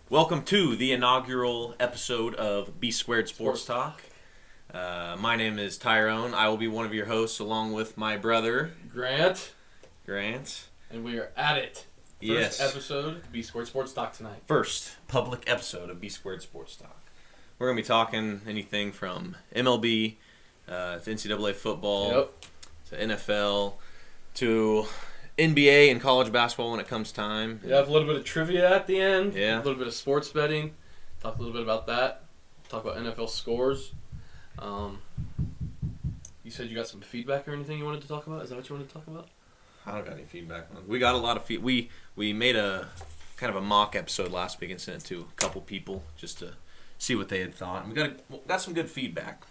Welcome to the inaugural episode of B Squared Sports Talk. My name is Tyrone. I will be one of your hosts along with my brother, Grant. And we are at it. First episode, B Squared Sports Talk tonight. First public episode of B Squared Sports Talk. We're going to be talking anything from MLB to NCAA football to NFL to NBA and college basketball when it comes time. We have a little bit of trivia at the end. Yeah. A little bit of sports betting. Talk a little bit about that. Talk about NFL scores. You said you got some feedback or anything you wanted to talk about? Is that what you wanted to talk about? I don't got any feedback on it. We got a lot of We made a kind of a mock episode last week and sent it to a couple people just to see what they had thought. And we got some good feedback.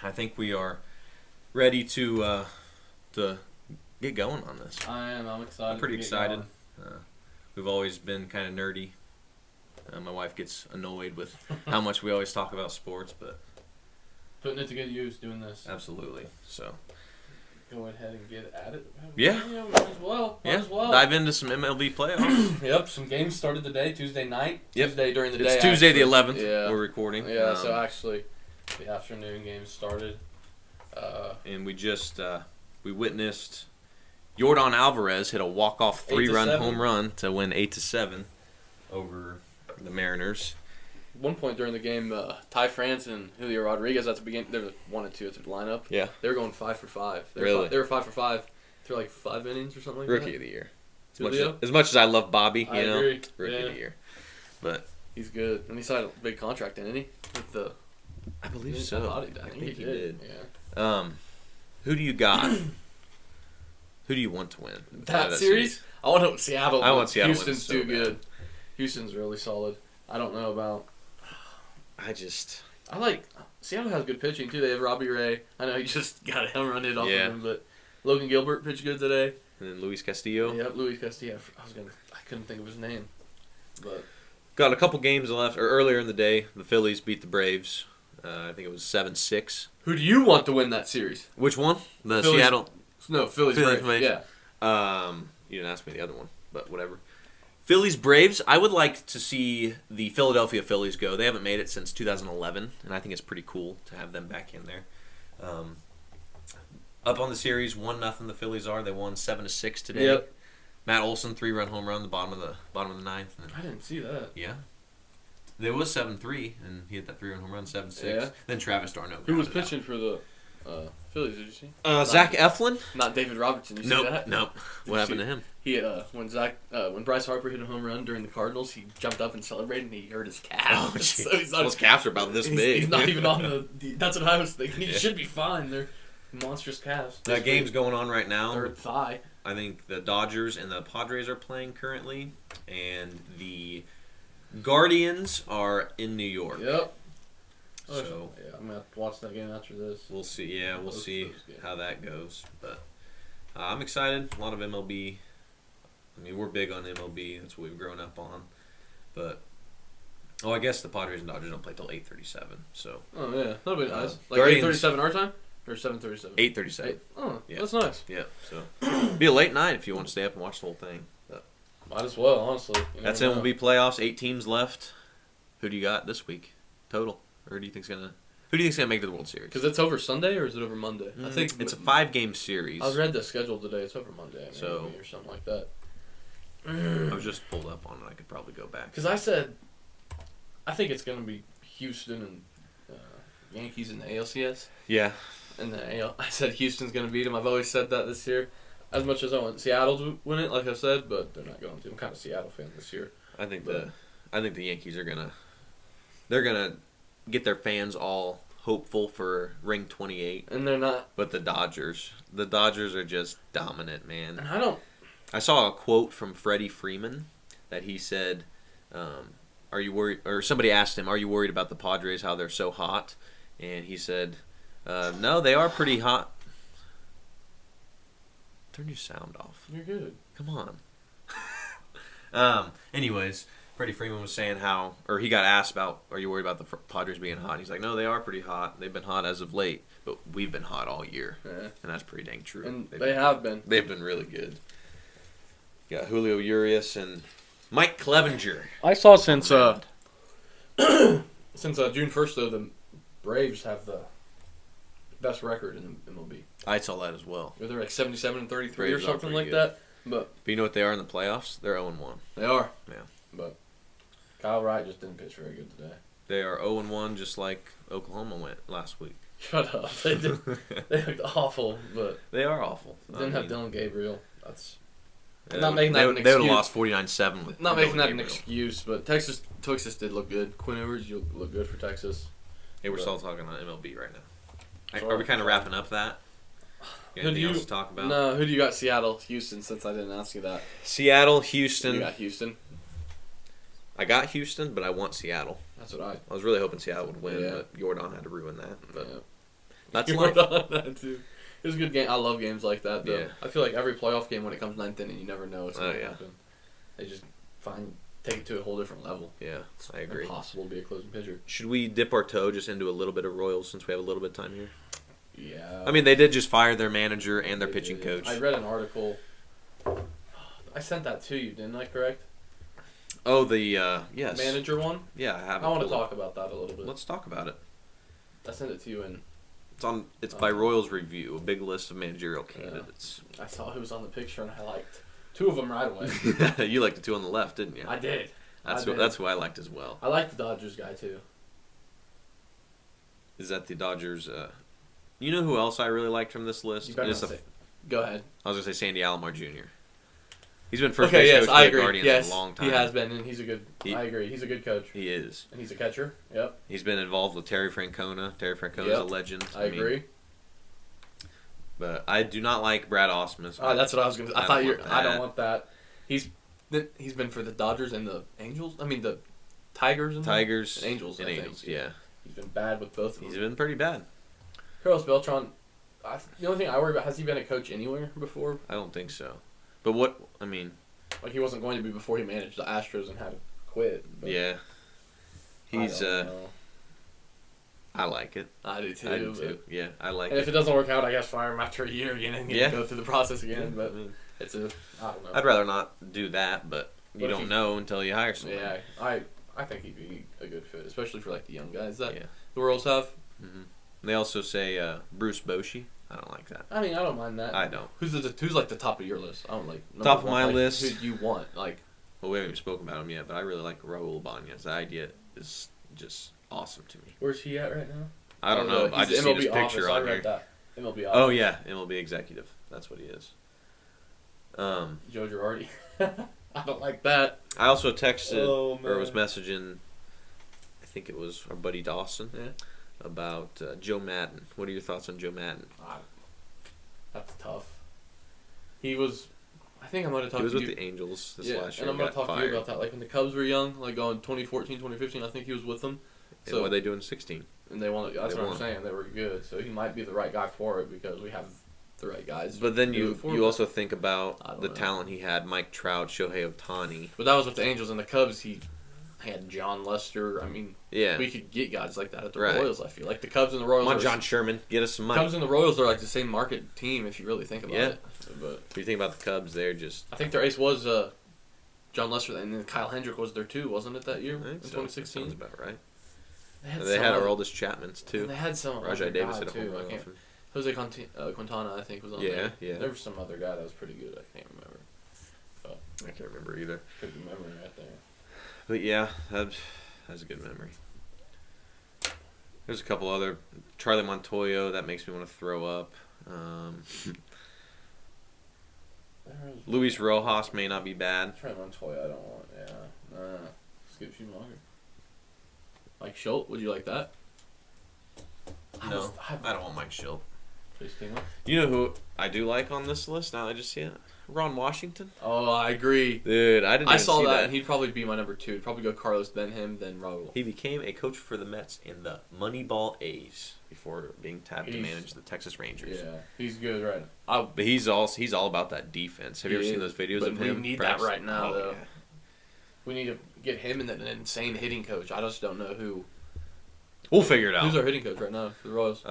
I think we are ready to get going on this. I am. I'm excited. I'm pretty excited. We've always been kind of nerdy. My wife gets annoyed with how much we always talk about sports, but putting it to good use doing this. Absolutely. So go ahead and get at it. Yeah. Might as well. Dive into some MLB playoffs. Yep. Some games started today, Tuesday night. Yep. Tuesday during the day. It's Tuesday actually. the 11th. Yeah. We're recording. Yeah. So actually, the afternoon games started. And we just we witnessed Yordan Alvarez hit a walk-off 3-run home run to win 8-7 over the Mariners. At one point during the game, Ty France and Julio Rodriguez at the beginning, they were 1 and 2 at the lineup. Yeah. They were going 5 for 5. Really? They were 5 for 5 through like 5 innings or something like Rookie that. of the year. Julio? As much as I love Bobby, I agree. Rookie of the year. But he's good. And he signed a big contract, didn't he? With the I believe so. I think he did. Yeah. Who do you got? Who do you want to win? That series? I want Seattle. I want Seattle. Houston's too good. Houston's really solid. I don't know about. I like Seattle has good pitching too. They have Robbie Ray. I know he just got a home run hit off of him, but Logan Gilbert pitched good today. And then Luis Castillo. Yep, Luis Castillo. I couldn't think of his name, but got a couple games left. Or earlier in the day, the Phillies beat the Braves. I think it was 7-6. Who do you want to win that series? Which one? The Phillies. Seattle. No, Phillies. Braves. Yeah. You didn't ask me the other one, but whatever. Phillies Braves. I would like to see the Philadelphia Phillies go. They haven't made it since 2011, and I think it's pretty cool to have them back in there. Up on the series, 1-0. The Phillies are. They won 7-6 today. Yep. Matt Olson 3-run home run, the bottom of the ninth. I didn't see that. Yeah. There was 7-3, and he hit that 3-run home run, 7-6. Yeah. Then Travis d'Arnaud. Who was pitching for the Phillies? Did you see? Zach Eflin. Not David Robertson. You see that? Nope. What happened to him? He when Bryce Harper hit a home run during the Cardinals, he jumped up and celebrated, and he hurt his calf. Oh, so he's not, those calves are about this big. He's not even on the. That's what I was thinking. He should be fine. They're monstrous calves. That game's going on right now. Third thigh. I think the Dodgers and the Padres are playing currently, and the Guardians are in New York. Yep. So yeah, I'm gonna have to watch that game after this. We'll see. Yeah, we'll see how that goes. But I'm excited. A lot of MLB. I mean, we're big on MLB. That's what we've grown up on. But I guess the Padres and Dodgers don't play till 8:37. So. Oh yeah, that'll be nice. Like Guardians, 8:37 our time, or 7:37. 8:37. Oh, yeah. That's nice. Yeah. So be a late night if you want to stay up and watch the whole thing. But might as well, honestly. That's MLB playoffs. 8 teams left. Who do you got this week total? Or who do you think's gonna make it to the World Series? Because it's over Sunday or is it over Monday? I think it's a 5-game series. I read the schedule today. It's over Monday, so or something like that. I was just pulled up on it. I could probably go back. Because I think it's gonna be Houston and Yankees in the ALCS. Yeah. And I said Houston's gonna beat them. I've always said that this year. As much as I want Seattle to win it, like I said, but they're not going to. I'm kind of a Seattle fan this year. I think the Yankees are gonna get their fans all hopeful for ring 28. And they're not. But the Dodgers are just dominant, man. And I saw a quote from Freddie Freeman that he said, "Are you worried?" Or somebody asked him, "Are you worried about the Padres? How they're so hot?" And he said, "No, they are pretty hot." Turn your sound off. You're good. Come on. Anyways, Freddie Freeman was saying he got asked about, are you worried about the Padres being hot? He's like, no, they are pretty hot. They've been hot as of late, but we've been hot all year. Yeah. And that's pretty dang true. And they have been. They've been really good. Got Julio Urias and Mike Clevenger. I saw since June 1st though, the Braves have the best record in the MLB. I saw that as well. They're like 77-33 Braves or are something pretty like good. that. But you know what they are in the playoffs? They're 0-1. They are. Yeah. But Kyle Wright just didn't pitch very good today. They are 0-1, just like Oklahoma went last week. Shut up. They did. They looked awful, but They are awful. didn't have Dylan Gabriel. That's Yeah, not making that an They would have excuse. lost 49-7 with Not making Dylan that an Gabriel. excuse, but Texas did look good. Quinn Ewers, you look good for Texas. Hey, we're But- still talking on MLB right now. Sorry. Are we kind of wrapping up that? Who Anything do you- else to talk about? No, who do you got? Seattle, Houston. Since I didn't ask you that, Seattle, you Houston. got Houston. I got Houston, but I want Seattle. That's what I. I was really hoping Seattle would win, Yeah. but Jordan had to ruin that. But Yeah. that's You life. wrote on that too. It was a good game. I love games like that though. Yeah. I feel like every playoff game when it comes ninth inning, you never know what's going to yeah. happen. They just take it to a whole different level. Yeah, I agree. Impossible to be a closing pitcher. Should we dip our toe just into a little bit of Royals since we have a little bit of time here? Yeah. I mean, they did just fire their manager and their They pitching did. coach. I read an article. I sent that to you, didn't I? Correct. Oh, the yes, Manager one. Yeah, I have. I want to talk about that a little bit. Let's talk about it. I sent it to you, and It's by Royals Review, a big list of managerial candidates. I saw who was on the picture, and I liked two of them right away. You liked the two on the left, didn't you? I did. That's who I liked as well. I liked the Dodgers guy too. Is that the Dodgers? You know who else I really liked from this list? You better not say. Go ahead. I was gonna say Sandy Alomar Jr. He's been first Okay, base yes, coach I for the agree. Guardians Yes, in a long time. he has been, and he's a good. He- I agree. He's a good coach, He is. and he's a catcher. Yep, He's been involved with Terry Francona. Terry Francona's Yep. a legend. I agree. But I do not like Brad Ausmus. That's what I was gonna. I I thought don't you. want I don't that. want that. He's been for the Dodgers and the Angels. I mean the Tigers and Tigers and Angels. and I think. Angels. Yeah, He's been bad with both of he's them. been pretty bad. Carlos Beltran. The only thing I worry about, has he been a coach anywhere before? I don't think so. But what I mean, Like he wasn't going to be before he managed the Astros and had to quit. But yeah, he's. I don't know. I like it. I do too. I do but- too. Yeah, I like And it. if it doesn't work out, I guess fire him after a year again and Yeah. go through the process again. I But mean, it's a. I don't know. I'd rather not do that, but you What if don't he- know until you hire someone. Yeah, I think he'd be a good fit, especially for like the young guys that Yeah. the Royals have. hmm They also say Bruce Bochy. I don't like that. I mean, I don't mind that. I don't. Who's like the top of your list? I don't like number Top of one, my like, list? Who do you want? Like, Well, we haven't even spoken about him yet, but I really like Raul Ibanez. The idea is just awesome to me. where's he at right now? I don't know. He's I just the seen his picture office. on I read here. that. MLB Oh office. yeah, MLB executive. That's what he is. Joe Girardi. I don't like that. I also texted Oh, or was man. messaging. I think it was our buddy Dawson Yeah. about Joe Madden. What are your thoughts on Joe Madden? That's tough. He was. I think I'm going to talk He was to with you. the Angels this Yeah, last year. and I'm going got to talk to fired. you about that. Like when the Cubs were young, like going 2014, 2015, I think he was with them. And what they do in 16? And they won. That's They what won. I'm saying. They were good, so he might be the right guy for it because we have the right guys. But then to do you it for you him. also think I about don't the know. talent he had: Mike Trout, Shohei Ohtani. But that was with the Angels and the Cubs. He had John Lester. I mean, Yeah, we could get guys like that at the Right. Royals. I feel like the Cubs and the Royals. come on, are John Sherman, get us some money. Cubs and the Royals are like the same market team if you really think about Yeah. it. But If you think about the Cubs, they're just I think their ace was John Lester, and then Kyle Hendrick was there too, wasn't it that year I in think so. That 2016? sounds about right. They had, And they some had other- our oldest Chapmans and too. they had some Rajai other Davis guy hit a home too. I run. can't. off him. Jose Quintana, I think, was on Yeah, there. yeah. There was some other guy that was pretty good. I can't remember. I can't remember either. Pretty good memory right there. But yeah, that's a good memory. There's a couple other Charlie Montoyo that makes me want to throw up. Luis Rojas may not be bad. Trent Montoya, I don't want. Yeah, skip Schumacher. Like Schultz, would you like that? No, I don't want Mike Schilt. Chase Tingler? You know who I do like on this list? Now that I just see it, Ron Washington. Oh, I agree. Dude, I didn't. I even saw see that, and he'd probably be my number 2. It'd probably go Carlos, then him, then Raul. He became a coach for the Mets in the Moneyball A's before being tapped to manage the Texas Rangers. Yeah, he's good right now. But he's all about that defense. Have you ever He seen is, those videos but of we him? need that practicing? right now, Oh, though. yeah. We need to get him and an insane hitting coach. I just don't know who. We'll figure it out. Who's our hitting coach right now for the Royals?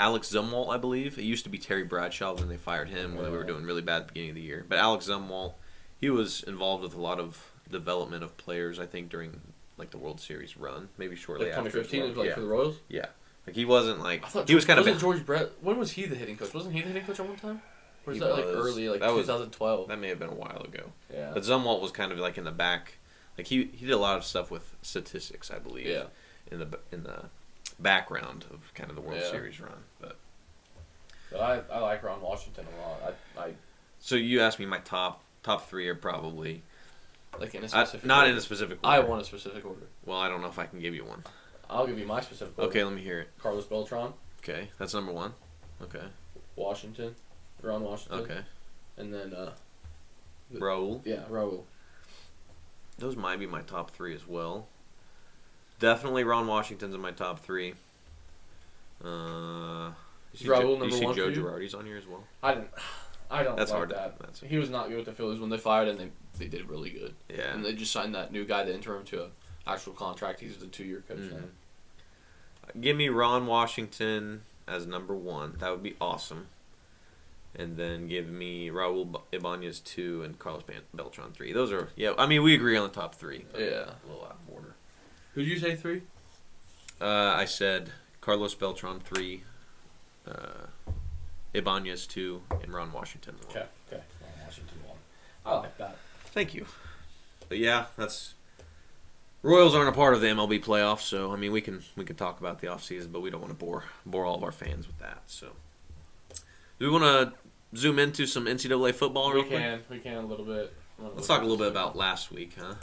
Alex Zumwalt, I believe. It used to be Terry Bradshaw when they fired him when we were doing really bad at the beginning of the year. But Alex Zumwalt, he was involved with a lot of development of players. I think during like the World Series run, maybe shortly Like after. 2015, like yeah. for the Royals. Yeah, like he wasn't like I thought he was kind of. Wasn't George Brett? When was he the hitting coach? Wasn't he the hitting coach at one time? Or was He that like was. early, like That was- 2012? That may have been a while ago. Yeah. But Zumwalt was kind of like in the back. Like he did a lot of stuff with statistics, I believe. Yeah. In the background of kind of the World Yeah. Series run, but. But I like Ron Washington a lot. I So you asked me my top 3 are probably like in a specific. not order. in a specific order. I want a specific order. Well, I don't know if I can give you one. I'll give you my specific order. Okay, let me hear it. Carlos Beltran, Okay, that's number 1. Okay. Washington, Ron Washington. Okay. And then Raul. yeah, Raul. Those might be my top 3 as well. Definitely Ron Washington's in my top 3. Raul number you see one Joe for you? Girardi's on here as well? I don't That's like hard. that. That's He was not good with the Phillies when they fired him. They did really good. yeah. And they just signed that new guy, the interim, to an actual contract. He's the 2-year coach now. Give me Ron Washington as number 1. That would be awesome. And then give me Raul Ibanez 2 and Carlos Beltran 3. Those are I mean, we agree on the top 3. Yeah. A little out of order. Who'd you say 3? I said Carlos Beltran 3, Ibanez 2, and Ron Washington 1. Okay. Ron Washington 1. I like that. Thank you. But yeah, that's Royals aren't a part of the MLB playoffs, so I mean we can talk about the offseason, but we don't want to bore all of our fans with that. So, do we want to zoom into some NCAA football real quick? We can a little bit. Let's talk a little bit about last week, huh?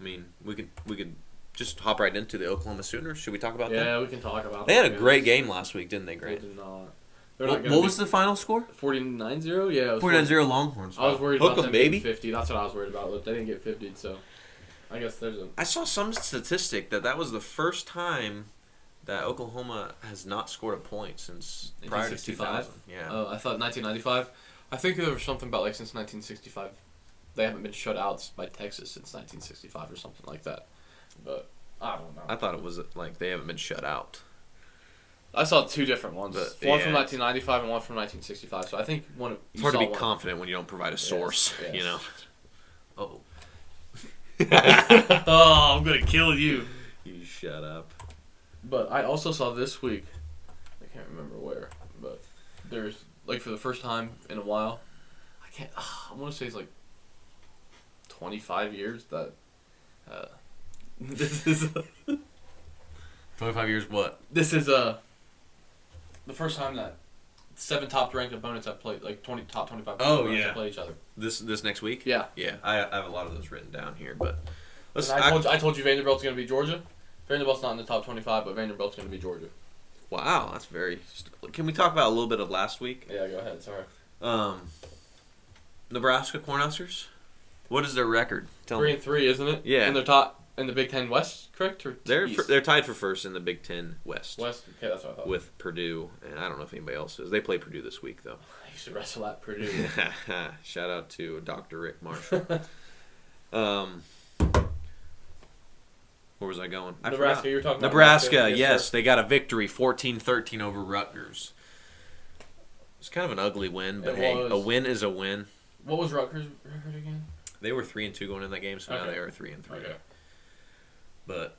I mean, we could just hop right into the Oklahoma Sooners. Should we talk about that? Yeah, we can talk about. They had a great game last week, didn't they? They Great. did not. What was the final score? 49-0? Yeah. 49-0 Longhorns. I was worried Hook about 'em, them baby. getting 50. That's what I was worried about. But they didn't get 50, so I guess there's a. I saw some statistic that was the first time that Oklahoma has not scored a point since prior to 2000. Yeah. Oh, I thought 1995. I think there was something about like since 1965, they haven't been shut out by Texas since 1965 or something like that. But I don't know. I thought it was like they haven't been shut out. I saw 2 different ones. But, One yeah, from 1995 and one from 1965. So I think one. It's hard to be confident when you don't provide a source, yes. you know. Oh. Oh, I'm gonna kill you. You shut up. But I also saw this week. I can't remember where, but there's like for the first time in a while. I want to say it's like 25 years that. This is 25 years what? this is the first time that 7 top-ranked opponents have played, like 20 top 25 Oh, opponents yeah. have played each other. This next week? Yeah. Yeah, I have a lot of those written down here, but let's. And I told you Vanderbilt's going to be Georgia. Vanderbilt's not in the top 25, but Vanderbilt's going to be Georgia. Wow, that's very. Can we talk about a little bit of last week? Yeah, go ahead. Sorry. Nebraska Cornhuskers. What is their record? Tell me. 3-3, isn't it? Yeah. And they're top in the Big Ten West, correct? Or They're East? they're tied for first in the Big Ten West. West. Okay, that's what I thought. With Purdue, and I don't know if anybody else is. They play Purdue this week, though. I used to wrestle at Purdue. Shout out to Dr. Rick Marshall. Where was I going? I Nebraska, forgot. you were talking about Nebraska, Yes, yes. sir. They got a victory, 14-13 over Rutgers. It's kind of an ugly win, but It hey, was. a win is a win. What was Rutgers' record again? They were 3-2 going in that game, so now Okay. they are 3-3. Okay. But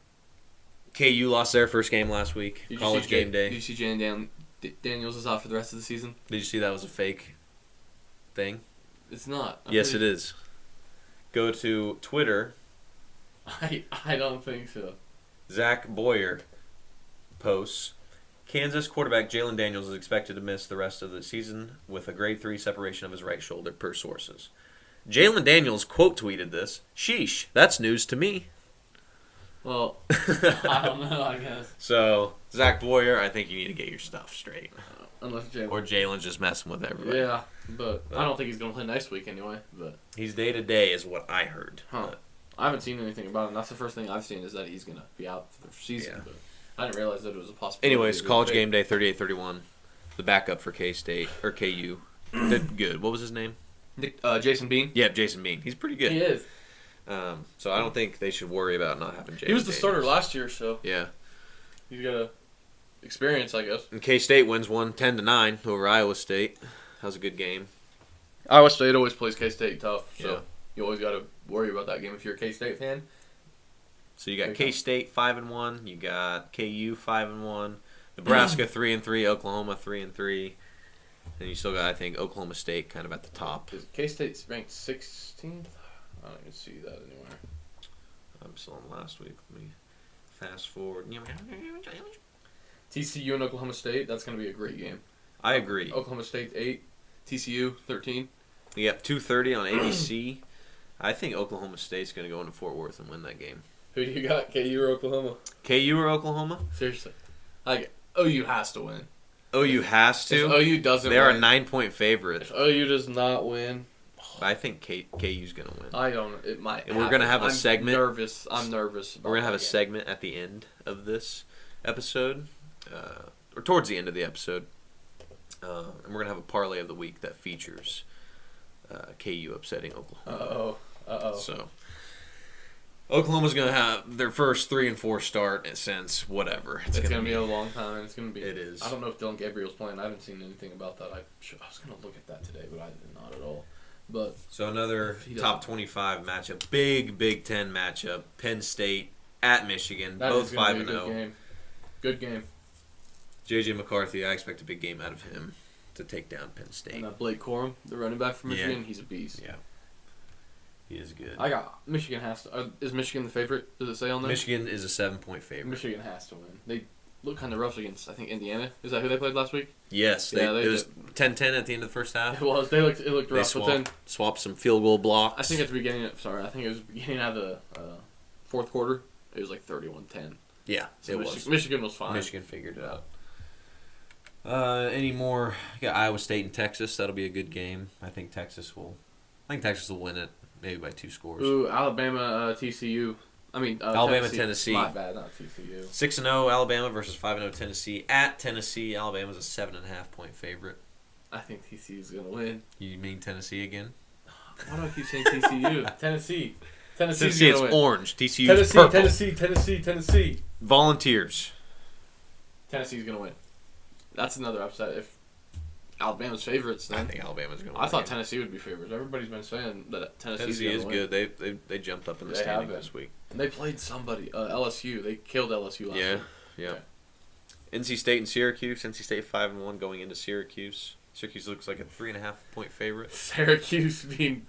KU lost their first game last week. College game day. Did you see Jalen Daniels is out for the rest of the season? Did you see that was a fake thing? It's not. Yes, it is. Go to Twitter. I don't think so. Zach Boyer posts, Kansas quarterback Jalen Daniels is expected to miss the rest of the season with a grade 3 separation of his right shoulder, per sources. Jalen Daniels quote tweeted this. Sheesh, that's news to me. Well, I don't know, I guess. So, Zach Boyer, I think you need to get your stuff straight. Unless Jalen. Or Jalen's just messing with everybody. Yeah, but I don't think he's going to play next week anyway. But He's day-to-day is what I heard. Huh. But I haven't seen anything about him. That's the first thing I've seen is that he's going to be out for the season. Yeah. But I didn't realize that it was a possibility. anyways, college game day, 38-31. The backup for K-State, or KU, did good. What was his name? Jason Bean. Yeah, Jason Bean. He's pretty good. He is. So I don't think they should worry about not having Jalen He was the starter Daniels. last year, so Yeah. he's got a experience, I guess. And K-State wins 10-9 over Iowa State. That was a good game. Iowa State always plays K-State tough, so Yeah. you always got to worry about that game if you're a K-State fan. So you got K-State 5-1. You got KU 5-1. Nebraska 3-3. Oklahoma 3-3. And you still got, I think, Oklahoma State kind of at the top. Is K-State's ranked 16th? I don't even see that anywhere. I'm still on last week. Let me fast forward. TCU and Oklahoma State, that's going to be a great game. I agree. Oklahoma State 8, TCU 13. Yep, 2:30 on ABC. I think Oklahoma State's going to go into Fort Worth and win that game. Who do you got, KU or Oklahoma? KU or Oklahoma? Seriously. OU has to win. OU has to. If OU doesn't they win. are 9-point favorites. If OU does not win. I think KU's going to win. I don't know. It might. And we're going to have a segment. I'm nervous. We're going to have a segment at the end of this episode, or towards the end of the episode. And we're going to have a parlay of the week that features KU upsetting Oklahoma. Uh-oh. So, Oklahoma's going to have their first 3-4 start since whatever. It's going to be a long time. It's going to be. It is. I don't know if Dylan Gabriel's playing. I haven't seen anything about that. I was going to look at that today, but I did not at all. But so another top 25 matchup. Big Big Ten matchup. Penn State at Michigan. That both is gonna 5-0. be a good game. Good game. J.J. McCarthy, I expect a big game out of him to take down Penn State. And Blake Corum, the running back from Michigan, he's a beast. Yeah. He is good. I got Michigan has to. Is Michigan the favorite? Does it say on there? Michigan is a 7-point favorite. Michigan has to win. They look kind of rough against, I think, Indiana. Is that who they played last week? Yes. Yeah, it was 10-10 at the end of the first half. It was. It looked rough. They but then swapped some field goal blocks. I think at the beginning. I think it was the beginning of the fourth quarter. It was like 31-10. Yeah, So it was. Michigan was fine. Michigan figured it out. Any more? You got Iowa State and Texas. That'll be a good game. I think Texas will win it, maybe by 2 scores. Ooh, Alabama, TCU. Alabama, Tennessee. My bad, not TCU. 6-0 Alabama versus 5-0 Tennessee. At Tennessee, Alabama's a 7.5-point favorite. I think TCU's gonna win. You mean Tennessee again? Why do I keep saying TCU? Tennessee. Tennessee's Tennessee, gonna win. it's orange. TCU's purple. Tennessee. Volunteers. Tennessee's gonna win. That's another upset. If Alabama's favorites, then I think Alabama's going to win. I thought again. Tennessee would be favorites. Everybody's been saying that Tennessee is win. good. They jumped up in the standing this week. And they played somebody, LSU. They killed LSU last week. Yeah. NC State and Syracuse. NC State 5-1 going into Syracuse. Syracuse looks like a 3.5-point favorite. Syracuse being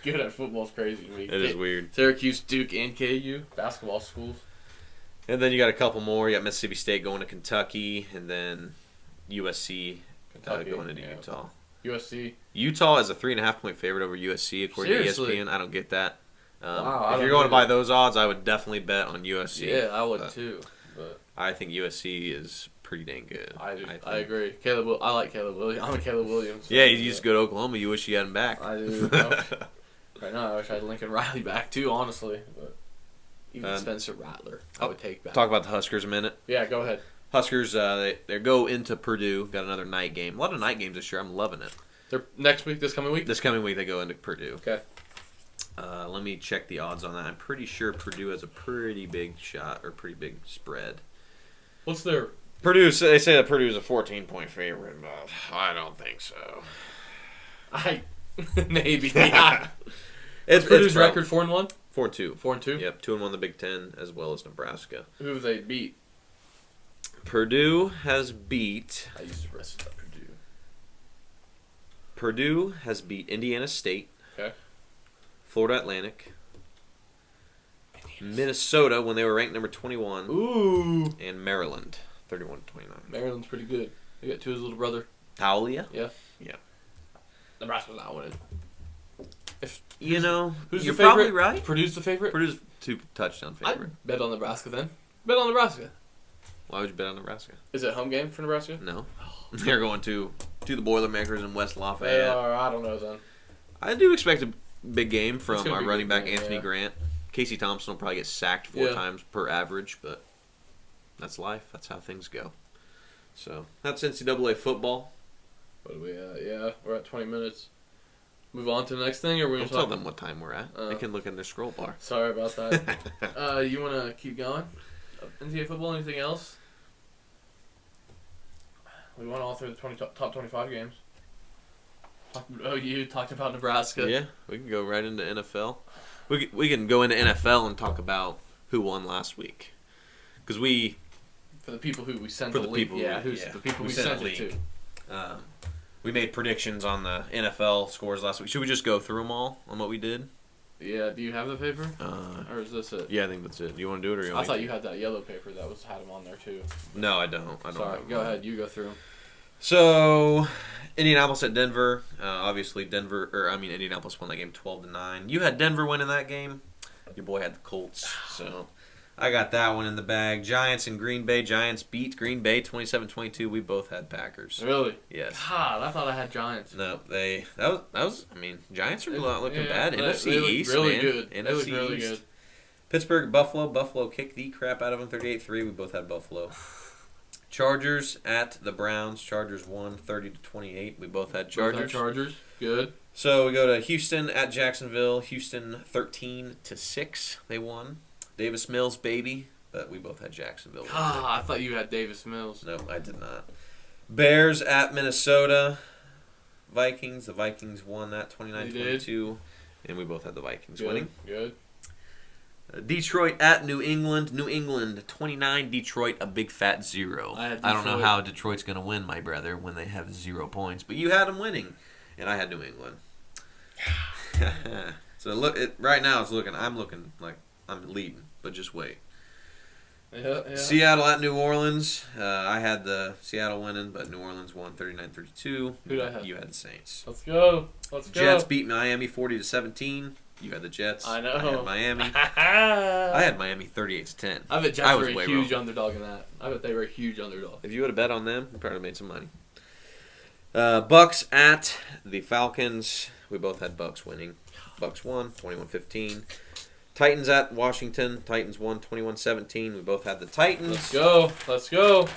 good at football is crazy to me. It is weird. Syracuse, Duke, and KU basketball schools. And then you got a couple more. You got Mississippi State going to Kentucky, and then USC going into Utah. USC. Utah is a 3.5-point favorite over USC according Seriously? to ESPN. I don't get that. Wow, if you're going to buy those odds, I would definitely bet on USC. Yeah, I would too. But I think USC is pretty dang good. I agree. I like Caleb Williams. I'm a Caleb Williams. Yeah, he used to go to Oklahoma. You wish you had him back. I do. Right now, I wish I had Lincoln Riley back too, honestly. But even Spencer Rattler, I would take back. Talk about the Huskers a minute. Yeah, go ahead. Huskers, they go into Purdue. Got another night game. A lot of night games this year. I'm loving it. They're next week, this coming week? This coming week, they go into Purdue. Okay. Let me check the odds on that. I'm pretty sure Purdue has a pretty big shot or pretty big spread. What's their... They say that Purdue is a 14-point favorite, but I don't think so. Maybe. Yeah. It's Purdue's record 4-1? 4-2. 4-2? Yep, 2-1 in the Big Ten as well as Nebraska. Who have they beat? Purdue has beat... I used to wrestle at Purdue. Purdue has beat Indiana State. Okay. Florida Atlantic. Minnesota when they were ranked number 21. Ooh. And Maryland, 31-29. Maryland's pretty good. They got to his little brother. Taulia? Yeah. Yeah. Nebraska's not winning. You're the probably favorite? right. Purdue's the favorite? Purdue's 2-touchdown favorite. I'd bet on Nebraska then. Bet on Nebraska. Why would you bet on Nebraska? Is it a home game for Nebraska? No. They're going to the Boilermakers in West Lafayette. They are. I don't know then. I do expect a big game from gonna our be a running big back, game, Anthony yeah. Grant. Casey Thompson will probably get sacked 4 times per average, but that's life. That's how things go. So, that's NCAA football. What are we at? Yeah, we're at 20 minutes. Move on to the next thing, or we're Don't going to tell talk? them what time we're at. They can look in their scroll bar. Sorry about that. You want to keep going? NCAA football, anything else? We went all through the top 25 games. You talked about Nebraska. Yeah, we can go right into NFL. we can go into NFL and talk about who won last week, because for the people who we sent for the the league. people, Yeah, who's yeah, the people who we sent sent the it league. to. We made predictions on the NFL scores last week. Should we just go through them all on what we did? Yeah, do you have the paper? Or is this it? Yeah, I think that's it. Do you want to do it, or you I want thought me you had that yellow paper that had them on there too. to? No, I don't. Sorry, go ahead. You go through them. So, Indianapolis at Denver. Obviously, Indianapolis won that game 12-9. You had Denver winning that game. Your boy had the Colts. So, I got that one in the bag. Giants and Green Bay. Giants beat Green Bay 27-22. We both had Packers. Really? Yes. God, I thought I had Giants. No, that was. I mean, Giants are not looking bad. They NFC look East, really man. good. NFC They look really East. good. Pittsburgh, Buffalo. Buffalo kicked the crap out of them 38-3. We both had Buffalo. Chargers at the Browns. Chargers won 30-28. We both had Chargers. Both had Chargers. Good. So we go to Houston at Jacksonville. Houston 13-6. They won. Davis Mills, baby. But we both had Jacksonville. I thought you had Davis Mills. No, I did not. Bears at Minnesota. Vikings. The Vikings won that 29-22. And we both had the Vikings winning. Good. Detroit at New England. New England 29. Detroit a big fat 0. I had I don't know Detroit. how Detroit's going to win, my brother, when they have 0 points. But you had them winning, and I had New England. So right now I'm looking like I'm leading, but just wait. Yeah. Seattle at New Orleans. I had the Seattle winning, but New Orleans won 39-32. Who'd I have? You had the Saints. Let's go. Jets beat Miami 40-17. You had the Jets. I know. I had Miami. I had Miami 38-10. I bet Jets was were a way huge wrong. underdog in that. I bet they were a huge underdog. If you would have bet on them, you probably made some money. Bucks at the Falcons. We both had Bucks winning. Bucks won 21-15. Titans at Washington. Titans won 21-17. We both had the Titans. Let's go.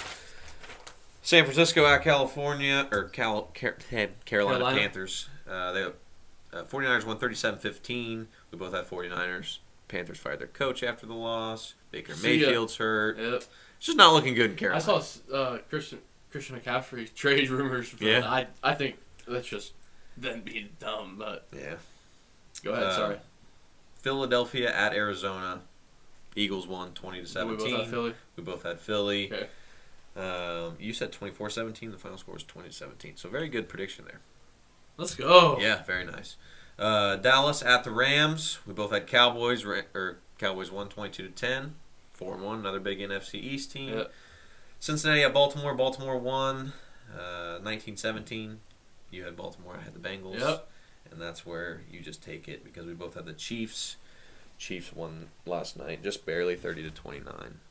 San Francisco at California or Carolina Panthers. 49ers won 37-15. We both had 49ers. Panthers fired their coach after the loss. Baker Mayfield's hurt. Yep. It's just not looking good in Carolina. I saw Christian McCaffrey trade rumors. Yeah. I think that's just them being dumb, but yeah. Go ahead. Sorry. Philadelphia at Arizona. Eagles won 20-17. We both had Philly. We both had Philly. Okay. You said 24-17. The final score was 20-17. So very good prediction there. Let's go. Yeah, very nice. Dallas at the Rams. We both had Cowboys. Cowboys won 22-10. 4-1. Another big NFC East team. Yep. Cincinnati at Baltimore. Baltimore won 19-17. You had Baltimore. I had the Bengals. Yep. And that's where you just take it because we both had the Chiefs. Chiefs won last night, just barely 30-29.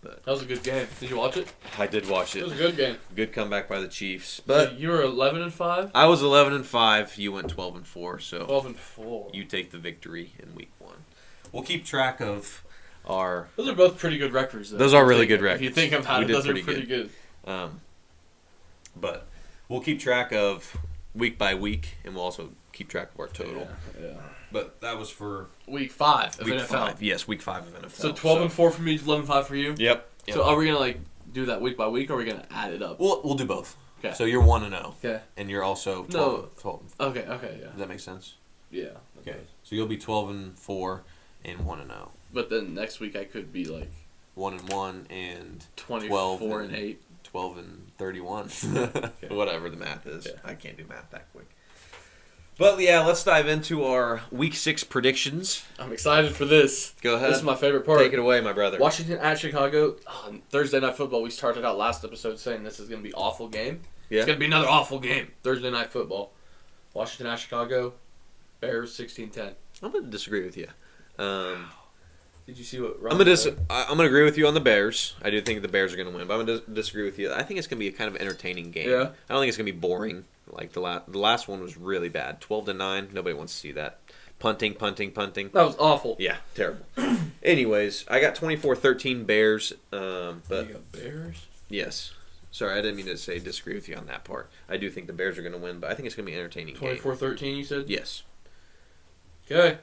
But That was a good game. Did you watch it? I did watch it. It was a good game. Good comeback by the Chiefs. But So you were 11-5. I was 11-5. You went 12-4. So 12-4. you take the victory in week 1. We'll keep track of our. Those are both pretty good records. Though. Those are really good records. If you think about We it, did those are pretty pretty good. But we'll keep track of week by week, and we'll also keep track of our total. Yeah. But that was for Week 5 of week NFL. 5. Yes, week 5 of NFL. So 12-4 for me, 11-5 for you. Yep. So are we gonna do that week by week, or are we gonna add it up? We'll do both. Okay. So you're 1-0. Okay. And you're also 12. No. 12. Okay. Yeah. Does that make sense? Yeah. Okay. So you'll be 12-4 and 1-0. But then next week I could be like 1-1 and 24 and 8. 12-31. Whatever the math is. Yeah. I can't do math that quick. But yeah, let's dive into our week 6 predictions. I'm excited for this. Go ahead. This is my favorite part. Take it away, my brother. Washington at Chicago. Thursday Night Football. We started out last episode saying this is going to be an awful game. Yeah. It's going to be another awful game. Thursday Night Football. Washington at Chicago. Bears 16-10. I'm going to disagree with you. Did you see what I'm going to agree with you on the Bears. I do think the Bears are going to win, but I'm going to disagree with you. I think it's going to be a kind of entertaining game. Yeah. I don't think it's going to be boring. Like the last one was really bad. 12-9. Nobody wants to see that. Punting. That was awful. Yeah, terrible. Anyways, I got 24-13 Bears. But You got Bears? yes. Sorry, I didn't mean to say disagree with you on that part. I do think the Bears are going to win, but I think it's going to be an entertaining game. 24-13 you said? Yes. Okay.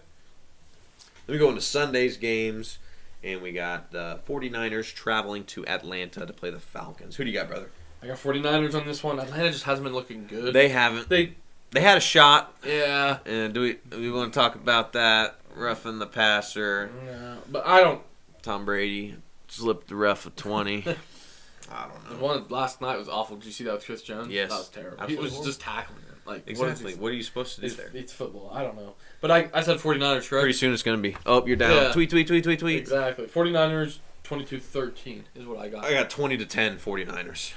Let me go into Sunday's games, and we got the 49ers traveling to Atlanta to play the Falcons. Who do you got, brother? I got 49ers on this one. Atlanta just hasn't been looking good. They haven't. They They had a shot. Yeah. And do we want to talk about that? roughing the passer. No, but I don't. Tom Brady slipped the ref a 20. I don't The know. one last night was awful. Did you see that with Chris Jones? Yes. That was terrible. Absolutely He was horrible. just tackling him. Like, Exactly. What are you supposed to do it's, there? it's football. I don't know. But I said 49ers, correct? Pretty soon it's going to be, oh, you're down. Yeah. Tweet. Exactly. 49ers 22-13 is what I got. I got 20-10 49ers.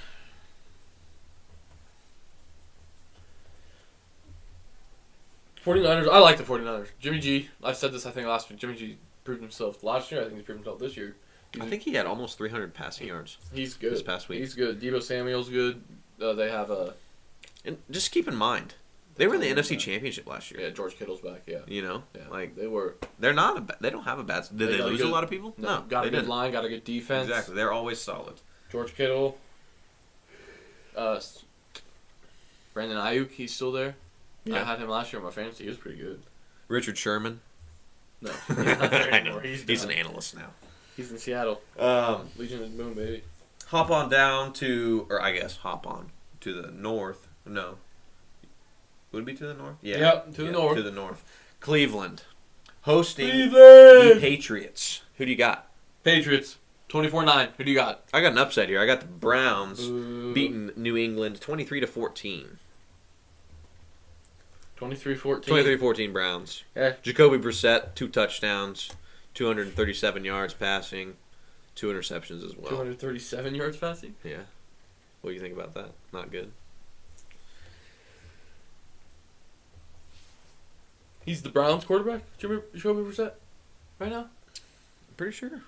I like the 49ers. Jimmy G, I said this I think last week. Jimmy G proved himself last year. I think he's proved himself this year. I think he had almost 300 passing yards He's good. this past week. He's good. Debo Samuel's good. They have a And just keep in mind, they were in the NFC Championship last year. George Kittle's back. Yeah. You know, Yeah. like They were. they're not. They don't have a bad. Did they got a lose a good- lot of people? No, got a they good didn't. line. Got a good defense. Exactly, they're always solid. George Kittle. Brandon Ayuk, he's still there. Yeah. I had him last year in my fantasy. He was pretty good. Richard Sherman. No, he's not there I anymore. know. He's an done. analyst now. He's in Seattle. Legion of Boom, baby. Hop on down to, or I guess hop on to the north. No. Would it be to the north? Yeah. Yep, to the north. To the north. Cleveland. Hosting the Cleveland! Patriots. Who do you got? Patriots, 24-9. Who do you got? I got an upset here. I got the Browns Boo. beating New England 23-14. 23-14. 23-14 Browns. Yeah. Jacoby Brissett, 2 touchdowns, 237 yards passing, 2 interceptions as well. 237 yards passing? Yeah. What do you think about that? Not good. He's the Browns quarterback? Jacoby Brissett? Right now? I'm pretty sure.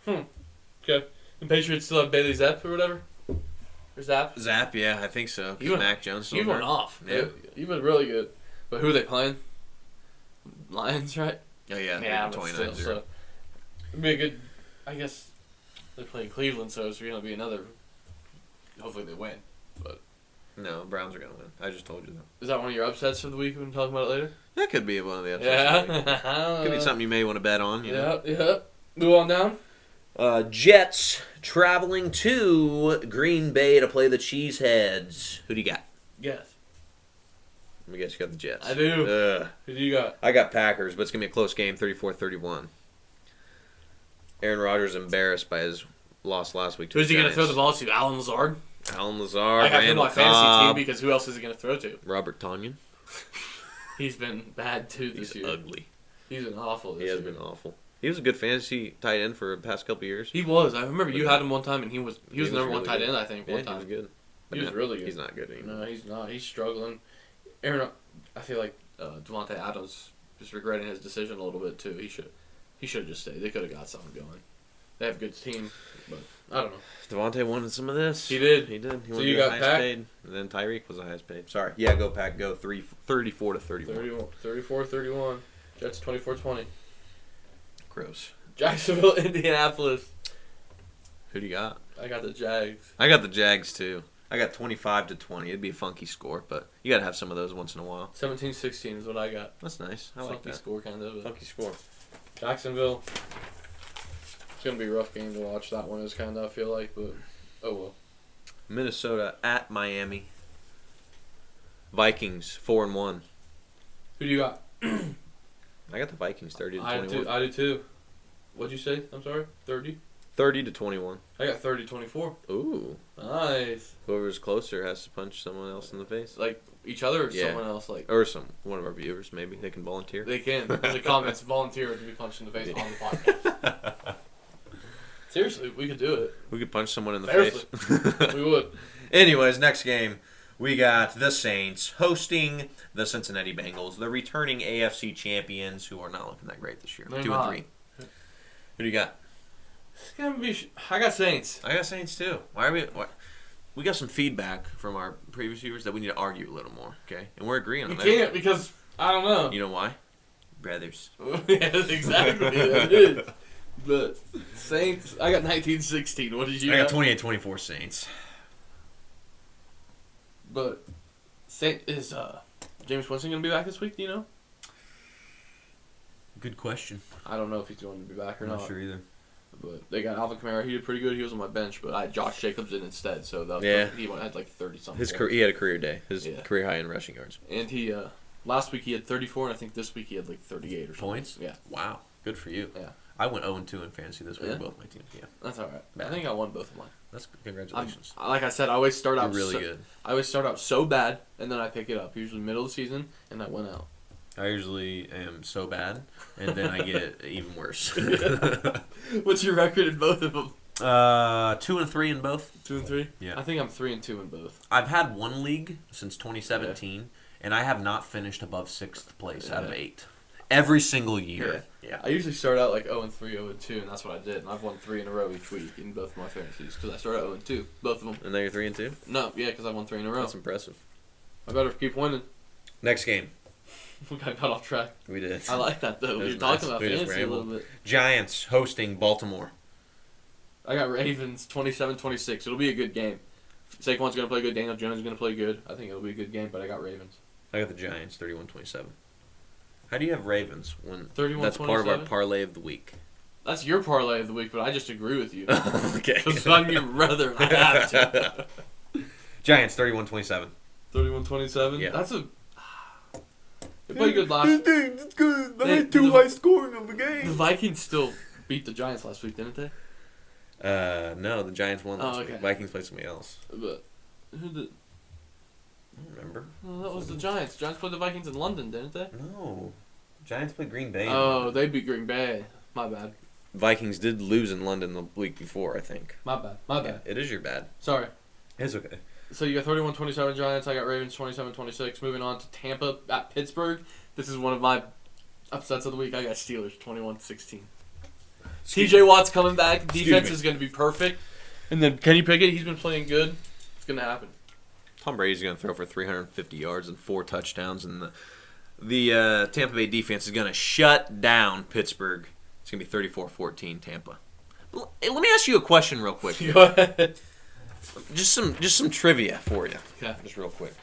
Okay. The Patriots still have Bailey Zapp or whatever? Or Zapp? Zap, yeah, I think so. He went- Mac Jones still He went hurt. off. Yeah. He went really good. But who are they playing? Lions, right? Oh, yeah. But 29-0. still, so it'd be a good. I guess they're playing Cleveland, so it's going to be another. Hopefully they win. No, Browns are going to win. I just told you that. Is that one of your upsets of the week? We can talk about it later. That could be one of the upsets. Yeah. Could be something you may want to bet on. You know? Yeah. Move on down. Jets traveling to Green Bay to play the Cheeseheads. Who do you got? Yes. Let me guess you got the Jets. I do. Who do you got? I got Packers, but it's going to be a close game, 34-31. Aaron Rodgers embarrassed by his loss last week to Who's the he going to Giants. throw the ball to? Alan Lazard? Alan Lazard, I have him on Randall my fantasy Cobb, team because who else is he going to throw to? Robert Tonyan. He's been bad too this He's year. ugly. He's been awful this He has year. been awful. He was a good fantasy tight end for the past couple of years. He was. I remember you had him one time, and he was the was number one really tight good. end, I think, Yeah, one he was time. good. But He was no, really good. He's not good anymore. No, he's not. He's struggling. Aaron, I feel like Devontae Adams is regretting his decision a little bit too. He should have just stayed. They could have got something going. They have a good team, but I don't know. Devontae wanted some of this. He did. He did. He So wanted you to be the got highest Pack? paid. And then Tyreek was the highest paid. Sorry. Yeah, go Pack. Go 34-31. 34-31. Jets 24-20. Gross. Jacksonville, Indianapolis. Who do you got? I got the Jags. I got the Jags too. I got 25-20. It'd be a funky score, but you got to have some of those once in a while. 17-16 is what I got. That's nice. I like Funky that. score, kind of. Funky score. Jacksonville. It's going to be a rough game to watch. That one is kind of, I feel like, but oh well. Minnesota at Miami. Vikings 4-1. Who do you got? I got the Vikings 30-21. I do too. What'd you say? I'm sorry? 30? 30-21. I got 30-24. Ooh. Nice. Whoever's closer has to punch someone else in the face. Like each other or Yeah. someone else? Like Or one of our viewers, maybe. They can volunteer. they can. In the comments, volunteer to be punched in the face on the podcast. Seriously, we could do it. We could punch someone in the Seriously. face. We would. Anyways, next game, we got the Saints hosting the Cincinnati Bengals, the returning AFC champions who are not looking that great this year. They're 2-3. not. Who do you got? It's gonna be. I got Saints. I got Saints too. We got some feedback from our previous viewers that we need to argue a little more, okay? And we're agreeing You on that. can't because I don't know. You know why? Brothers. Yes, exactly. It is. But Saints. I got 19-16. What did you? I got got? 28-24 Saints. But Saint is James Winston gonna be back this week? Do you know? Good question. I don't know if he's going to be back or not. either. But they got Alvin Kamara. He did pretty good. He was on my bench, but I had Josh Jacobs in instead. So that was Yeah. he had like 30 something. He had a career day. His Yeah. career high in rushing yards. And he Last week he had 34, and I think this week he had like 38 or something. Points? Yeah. Wow. Good for you. Yeah. I went 0-2 in fantasy this week. Yeah? Both my teams. Yeah. That's all right. Bad. I think I won both of mine. That's congratulations. Like I said, I always start You're out really good. I always start out so bad, and then I pick it up. Usually middle of the season, and I win out. I usually am so bad, and then I get even worse. What's your record in both of them? 2-3 in both. 2 and 3. Yeah. I think I'm 3 and 2 in both. I've had one league since 2017, and I have not finished above 6th place out of 8. Every single year. Yeah. I usually start out like 0 and 3, 0 and 2, and that's what I did. And I've won 3 in a row each week in both of my fantasies because I started 0 and 2, both of them. And now you're 3-2? No, yeah, because I won 3 in a row. That's impressive. I better keep winning. Next game. We got off track. We did. I like that though. It was You're talking nice. about We just fantasy a little rambled. bit. Giants hosting Baltimore. I got Ravens 27-26. It'll be a good game. Saquon's going to play good. Daniel Jones is going to play good. I think it'll be a good game, but I got Ravens. I got the Giants 31-27. How do you have Ravens when 31-27? that's part of our parlay of the week? That's your parlay of the week, but I just agree with you. Okay. Because I'm your brother. I have to. Giants 31-27. 31-27? Yeah. That's a... They played good last... It's good. I had too high scoring of the The Vikings still beat the Giants last week, didn't they? No, the Giants won last okay. week. Vikings played somebody else. But who did... I don't remember. No, that was the Giants. Giants played the Vikings in London, didn't they? No. Giants played Green Bay. Oh, they beat Green Bay. My bad. Vikings did lose in London the week before, I think. My bad. My bad. Yeah, it is your bad. Sorry. It's okay. So you got 31-27 Giants. I got Ravens 27-26. Moving on to Tampa at Pittsburgh. This is one of my upsets of the week. I got Steelers 21-16. TJ Watt's coming back. Defense is going to be perfect. And then Kenny Pickett, he's been playing good. It's going to happen. Tom Brady's going to throw for 350 yards and 4 touchdowns, and the Tampa Bay defense is going to shut down Pittsburgh. It's going to be 34-14 Tampa. Hey, let me ask you a question real quick. Go ahead. Just some trivia for you. Okay. Just real quick.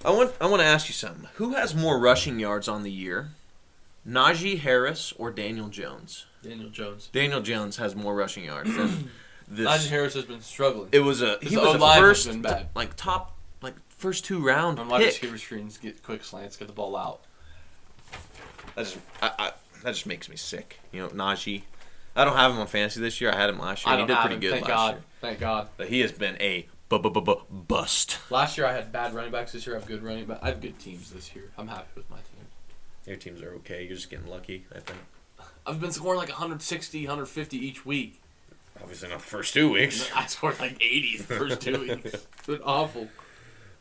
I want to ask you something. Who has more rushing yards on the year? Najee Harris or Daniel Jones? Daniel Jones. Daniel Jones has more rushing yards than this. Najee Harris has been struggling. He was a O-line has first been bad. first 2 round On wide pick. receiver screens, get quick slants, get the ball out. That just makes me sick. You know, Najee. I don't have him on fantasy this year. I had him last year. I He don't did have pretty him. good Thank last God. year. Thank God. But he has been a bust. Last year I had bad running backs. This year I have good running backs. I have good teams this year. I'm happy with my team. Your teams are okay. You're just getting lucky, I think. I've been scoring like 160, 150 each week. Obviously not the first 2 weeks. I scored like 80 the first 2 weeks. It's been awful.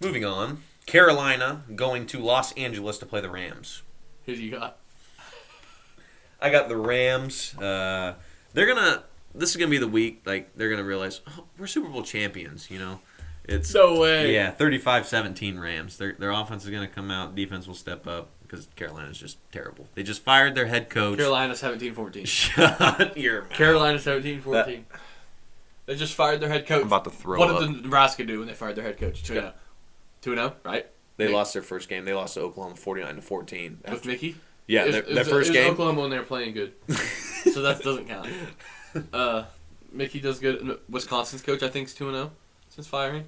Moving on. Carolina going to Los Angeles to play the Rams. Who do you got? I got the Rams. This is gonna be the week. Like they're gonna realize we're Super Bowl champions. You know, it's No way. Yeah, 35-17 Rams. Their offense is gonna come out. Defense will step up because Carolina's just terrible. They just fired their head coach. Carolina 17-14. Shut your mouth. Carolina 17-14. They just fired their head coach. I'm about to throw What up. did Nebraska do when they fired their head coach? 2-0. 2-0, right? They lost their first game. They lost to Oklahoma 49-14. With Mickey? Yeah, their first game. Oklahoma when they were playing good. So that doesn't count. Mickey does good. Wisconsin's coach, I think, is 2-0 since firing.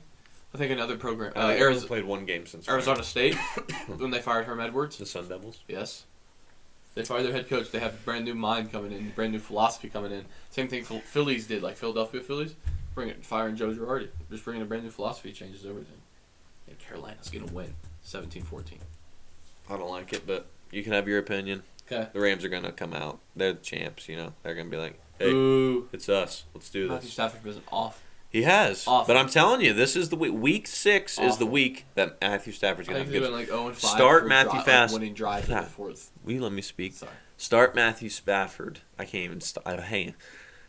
I think another program. Arizona played 1 game since Arizona State, when they fired Herm Edwards. The Sun Devils. Yes. They fired their head coach. They have a brand new mind coming in, brand new philosophy coming in. Same thing Phillies did, like Philadelphia Phillies. Firing Joe Girardi. Just bringing a brand new philosophy changes everything. And Carolina's going to win 17-14. I don't like it, but you can have your opinion. Okay. The Rams are going to come out. They're the champs, you know. They're going to be like, hey, Ooh. it's us. Let's do Matthew this. Stafford was off. He has. Awful. But I'm telling you, this is the week. Week 6 is the Awful. week that Matthew Stafford's I going to think have they've good. been like 0-5. Start for Matthew Fast. winning drives in the fourth. Will you let me speak? Sorry. Start Matthew Stafford. I can't even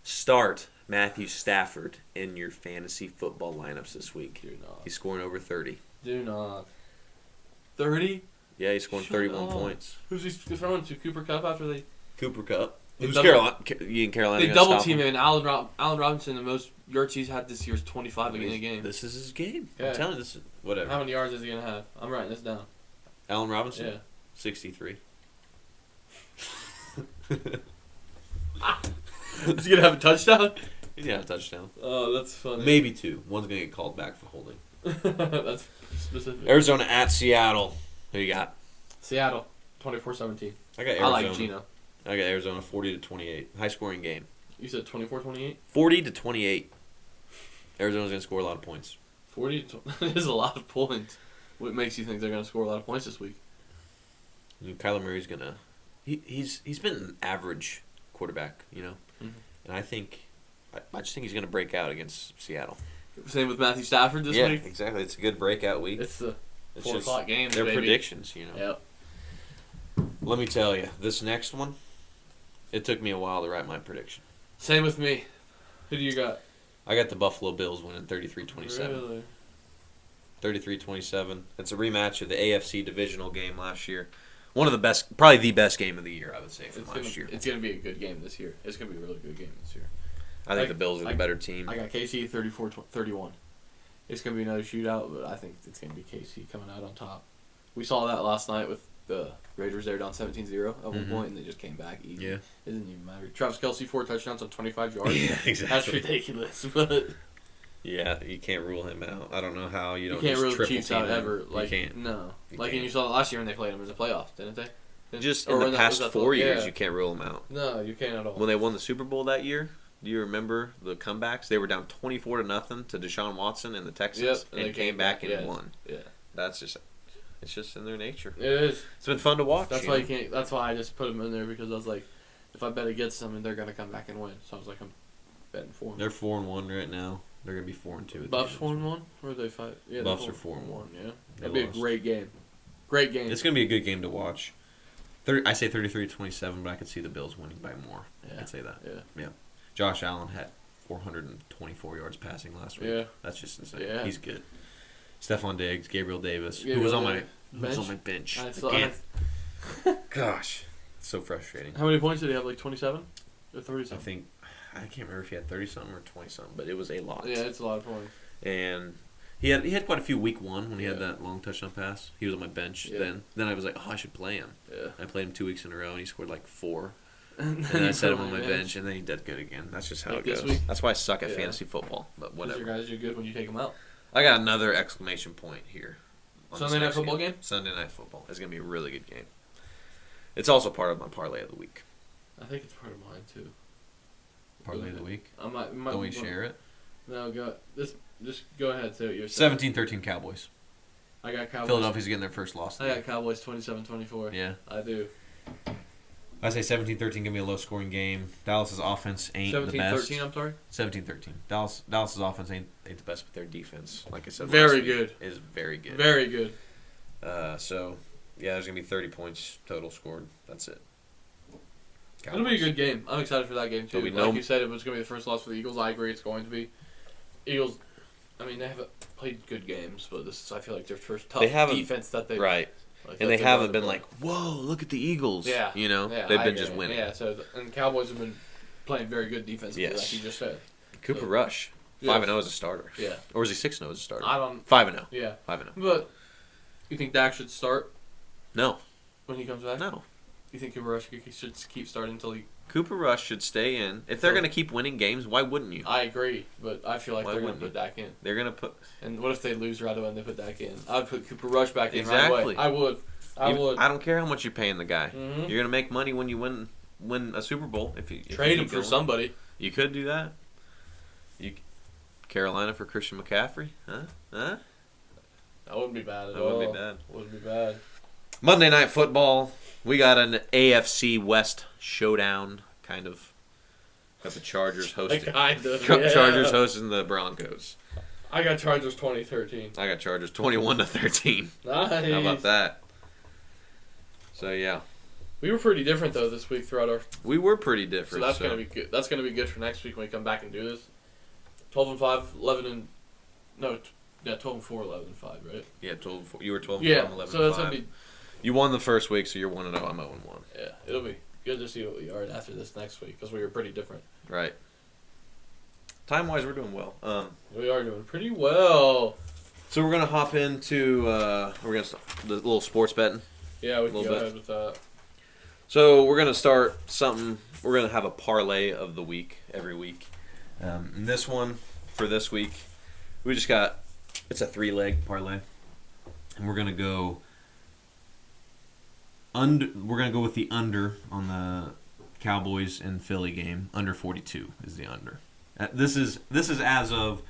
start Matthew Stafford in your fantasy football lineups this week. Do not. He's scoring over 30. Do not. 30? Yeah, he's scoring Shut 31 up. points. Who's he throwing to? Cooper Cup after they... Cooper Cup. They Who's double- Carolina? You and Carolina They gonna double stop team him? him, and Allen Robinson, the most yards he's had this year is 25 in a game. This is his game. Yeah. I'm telling you, this is whatever. How many yards is he going to have? I'm writing this down. Allen Robinson? Yeah. 63. Is he going to have a touchdown? He's got a touchdown. Oh, that's funny. Maybe 2. One's going to get called back for holding. That's specific. Arizona at Seattle. Who you got? Seattle, 24-17. I got Arizona. I like Gino. I got Arizona 40-28. High scoring game. You said 24-28? 40-28. Arizona's gonna score a lot of points. 40 that is a lot of points. What makes you think they're going to score a lot of points this week? I mean, Kyler Murray's gonna. He's been an average quarterback, you know, and I just think he's gonna break out against Seattle. Same with Matthew Stafford this week. Yeah, exactly. It's a good breakout week. It's the It's 4 o'clock games, They're baby. predictions, you know. Yep. Let me tell you, this next one, it took me a while to write my prediction. Same with me. Who do you got? I got the Buffalo Bills winning 33-27. Really? 33-27. It's a rematch of the AFC divisional game last year. One of the best, probably the best game of the year, I would say, from last year. It's going to be a good game this year. It's going to be a really good game this year. I think the Bills are the better team. I got KC 34-31. It's going to be another shootout, but I think it's going to be KC coming out on top. We saw that last night with the Raiders. They were down 17-0 at one point, and they just came back easy. Yeah. It doesn't even matter. Travis Kelce, 4 touchdowns on 25 yards. Yeah, exactly. That's ridiculous, but... Yeah, you can't rule him out. I don't know how you don't. You can't just rule the Chiefs out ever. Like, you can't. No. You like, can't. and you saw it last year when they played them in the playoffs, didn't they? Just in the past 4 years, you can't rule them out. No, you can't at all. When they won the Super Bowl that year, do you remember the comebacks? They were down 24-0 to Deshaun Watson and the Texans, and they came back and won. Yeah, it's just in their nature. It is. It's been fun to watch. That's why you can't. That's why I just put them in there because I was like, if I bet against them, they're gonna come back and win. So I was like, I'm betting for them. They're 4-1 right now. They're gonna be 4-2. Buffs 4-1, or are they 5? Yeah, Buffs are 4-1. Yeah, that'd be a great game. Great game. It's gonna be a good game to watch. I say 33-27, but I could see the Bills winning by more. Yeah. I could say that. Yeah. Josh Allen had 424 yards passing last week. Yeah. That's just insane. Yeah. He's good. Stephon Diggs, Gabriel Davis, who was on my bench again. Gosh, it's so frustrating. How many points did he have? Like 27 or 30 something? I can't remember if he had 30 something or 20 something, but it was a lot. Yeah, it's a lot of points. And he had quite a few week one when he had that long touchdown pass. He was on my bench then. Then I was like, I should play him. Yeah. I played him 2 weeks in a row, and he scored like 4. And then I set him on my bench, and then he did good again. That's just how it goes. That's why I suck at fantasy football, but whatever. Your guys do good when you take them out. I got another exclamation point here. Sunday night football game? Sunday night football. It's going to be a really good game. It's also part of my parlay of the week. I think it's part of mine, too. Parlay of the week? Don't we share it? No, just go ahead. Say what you're 17-13 Cowboys. I got Cowboys. Philadelphia's getting their first loss. I got Cowboys 27-24. Yeah. I do. I say 17-13 give me a low-scoring game. Dallas's offense ain't the best. 17-13, I'm sorry? 17-13. Dallas's offense ain't the best, but their defense, like I said very last good. week, is very good. Very good. So, yeah, there's going to be 30 points total scored. That's it. Cowboys. It'll be a good game. I'm excited for that game, too. Like you said, it was going to be the first loss for the Eagles. I agree it's going to be. Eagles, I mean, they haven't played good games, but this is, I feel like, their first tough defense that they've... Right. Like, and they haven't been like, whoa, look at the Eagles. Yeah. You know? Yeah, they've been just winning. Yeah, and Cowboys have been playing very good defensively, like you just said. Cooper Rush, 5-0 as a starter. Yeah. Or is he 6-0 as a starter? I don't... 5-0. Yeah. 5-0. But you think Dak should start? No. When he comes back? No. You think Cooper Rush should keep starting until he... Cooper Rush should stay in. If they're going to keep winning games, why wouldn't you? I agree, but I feel like they're going to put Dak in. They're going to put... And what if they lose right away and they put Dak in? I would put Cooper Rush back in right away. I would. I don't care how much you're paying the guy. Mm-hmm. You're going to make money when you win a Super Bowl. If you trade him for somebody. You could do that. Carolina for Christian McCaffrey? Huh? That wouldn't be bad at all. That wouldn't be bad. Wouldn't be bad. Monday Night Football. We got an AFC West showdown, kind of. Got the Chargers hosting. Chargers hosting the Broncos. I got Chargers 20-13. I got Chargers 21-13. Nice. How about that? So yeah. We were pretty different though this week throughout our. We were pretty different. So that's gonna be good. That's gonna be good for next week when we come back and do this. 12-5, 11 no, yeah, 12-4, 11-5, right? Yeah, 12-4. You were 12-4. Yeah, 11-5. so that's gonna be. You won the first week, so you're 1-0. I'm 0-1. Yeah, it'll be good to see what we are after this next week because we were pretty different. Right. Time-wise, we're doing well. We are doing pretty well. So we're gonna hop into the little sports betting. Yeah, we can go ahead with that. So we're gonna start something. We're gonna have a parlay of the week every week. And this one for this week, we just got it's a 3-leg parlay, and we're gonna go We're gonna go with the under on the Cowboys and Philly game. Under 42 is the under. This is as of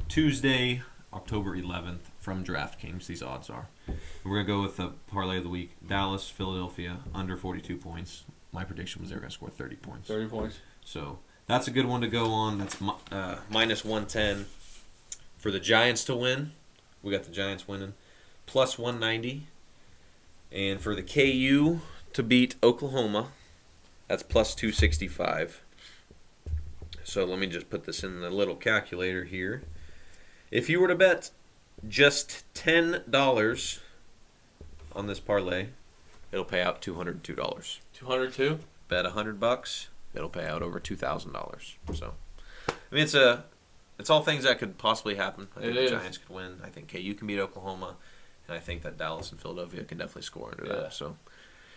Tuesday, October 11th from DraftKings. These odds are. We're gonna go with the parlay of the week: Dallas, Philadelphia, under 42 points. My prediction was they're gonna score 30 points. 30 points. So that's a good one to go on. That's minus 110 for the Giants to win. We got the Giants winning. Plus 190. And for the KU to beat Oklahoma, that's plus 265. So let me just put this in the little calculator here. If you were to bet just $10 on this parlay, it'll pay out $202. 202? Bet $100, it'll pay out over $2,000. So, I mean, it's all things that could possibly happen. I think the Giants could win. I think KU can beat Oklahoma. And I think that Dallas and Philadelphia can definitely score under that. So,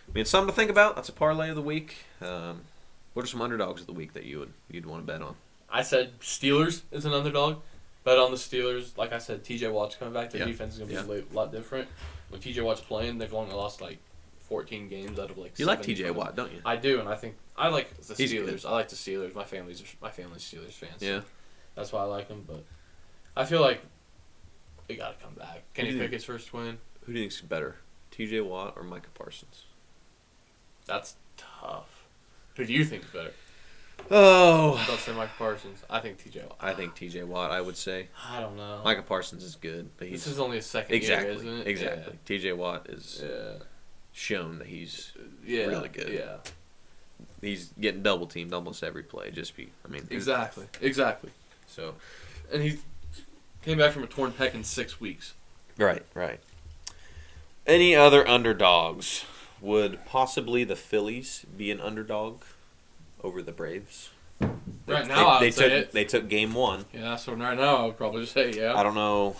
I mean, it's something to think about. That's a parlay of the week. What are some underdogs of the week that you'd want to bet on? I said Steelers is an underdog. Bet on the Steelers. Like I said, TJ Watt's coming back. Their defense is going to be a lot different. When TJ Watt's playing, they've only lost like 14 games out of like. You like TJ Watt, don't you? I do, and I like the He's Steelers. good. I like the Steelers. My family's Steelers fans. Yeah. So that's why I like them. But I feel like they got to come back. Kenny Pickett's first win. Who do you think's better, TJ Watt or Micah Parsons? That's tough. Who do you think is better? Oh. Don't say Micah Parsons. I think TJ Watt. I think TJ Watt, I would say. I don't know. Micah Parsons is good, but this is only his second year, isn't it? Exactly. Yeah. TJ Watt is shown that he's really good. Yeah. He's getting double teamed almost every play. Exactly. So, and he came back from a torn pec in 6 weeks. Right. Any other underdogs? Would possibly the Phillies be an underdog over the Braves? Right now, I would say it. They took game 1. Yeah, so right now I would probably say yeah. I don't know.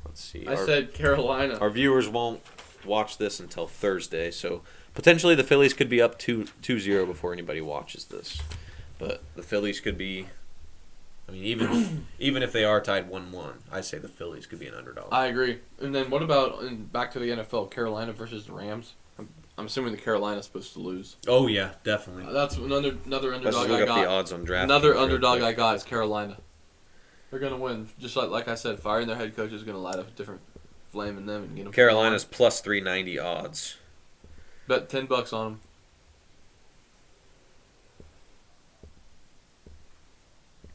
Let's see. I said Carolina. Our viewers won't watch this until Thursday, so potentially the Phillies could be up 2-0 before anybody watches this. But the Phillies could be. I mean, even if they are tied 1-1, I say the Phillies could be an underdog. I agree. And then what about back to the NFL? Carolina versus the Rams. I'm assuming the Carolina's supposed to lose. Oh yeah, definitely. That's another underdog Let's I look got. up the odds on draft. Another underdog I got is Carolina. They're gonna win. Just like I said, firing their head coach is gonna light up a different flame in them and get them. Carolina's plus 390 odds. Bet $10 on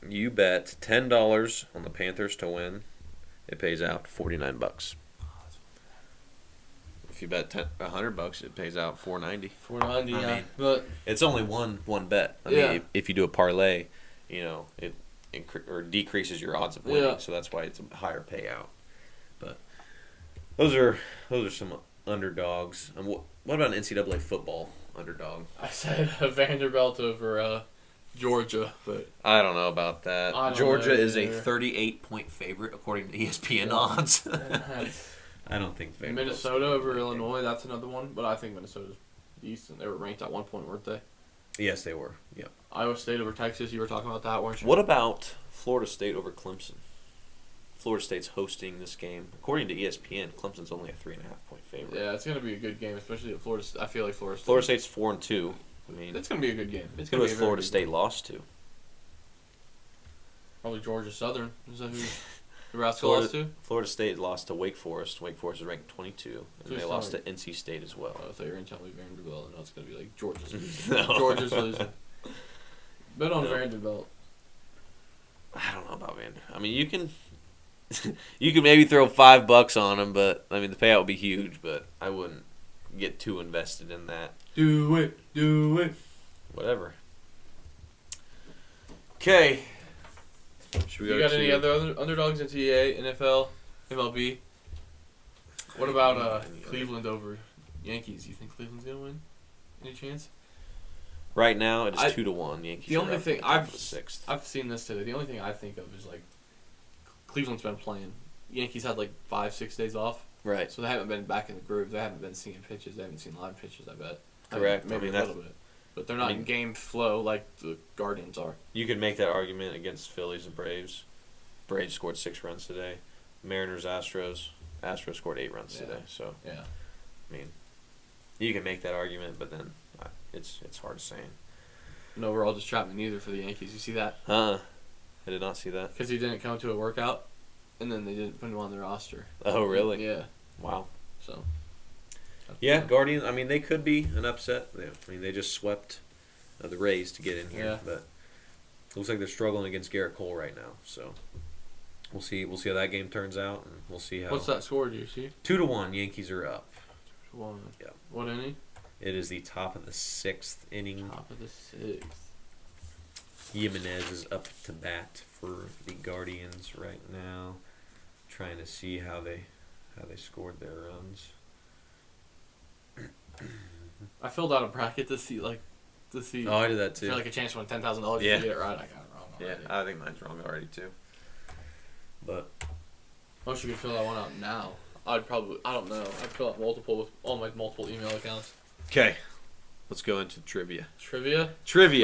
them. You bet $10 on the Panthers to win. It pays out $49. If you bet $100, it pays out $490. $490, yeah. I mean, but it's only one bet. I mean, if you do a parlay, it decreases your odds of winning. So that's why it's a higher payout. But those are some underdogs. And what about an NCAA football underdog? I said Vanderbilt over Georgia, but I don't know about that. Georgia is a 38-point favorite according to ESPN odds. I don't think Minnesota over Illinois, that's another one, but I think Minnesota's decent. They were ranked at one point, weren't they? Yes, they were. Yeah. Iowa State over Texas, you were talking about that, weren't you? What about Florida State over Clemson? Florida State's hosting this game. According to ESPN, Clemson's only a 3.5-point favorite. Yeah, it's going to be a good game, especially at Florida State. I feel like Florida State's 4-2. I mean, it's going to be a good game. It's who has Florida State lost to? Probably Georgia Southern. Is that who Nebraska lost to? Florida State lost to Wake Forest. Wake Forest is ranked 22, and they lost to NC State as well. I thought you were going to tell me Vanderbilt, and it's going to be like Georgia's losing. No. Georgia's losing. Bet on Vanderbilt. I don't know about Vanderbilt. I mean, you can maybe throw $5 on them, but I mean the payout would be huge. But I wouldn't get too invested in that. Do it. Whatever. Okay. You got any other underdogs in NCAA, NFL, MLB? What about Cleveland over Yankees? You think Cleveland's gonna win? Any chance? Right now, it is 2-1. Yankees. The only thing I've sixth. I've seen this today. The only thing I think of is like Cleveland's been playing. Yankees had like 5-6 days off. Right. So they haven't been back in the groove. They haven't been seeing pitches. They haven't seen live pitches. I bet. Correct. Maybe a little bit. But they're not in game flow like the Guardians are. You could make that argument against Phillies and Braves. Braves scored 6 runs today. Mariners, Astros. Astros scored 8 runs today. So yeah, I mean, You can make that argument, but then it's hard to say. No overall just Chapman either for the Yankees. You see that? I did not see that. Because he didn't come to a workout, and then they didn't put him on the roster. Oh, really? Yeah. Wow. So. Yeah, Guardians. I mean, they could be an upset. They just swept the Rays to get in here, Yeah. but it looks like they're struggling against Garrett Cole right now. So we'll see. We'll see how that game turns out, and we'll see how. What's that score? Do you see? 2-1. Yankees are up. 1. Yeah. What inning? It is the top of the 6th inning. Top of the 6th. Jimenez is up to bat for the Guardians right now, trying to see how they scored their runs. I filled out a bracket to see. Oh, I did that too. For like a chance to win $10,000. Yeah. If you get it right, I got it wrong. Yeah, I think mine's wrong already too. But I wish you could fill that one out now. I don't know. I'd fill out multiple with all my multiple email accounts. okay, let's go into trivia. Trivia.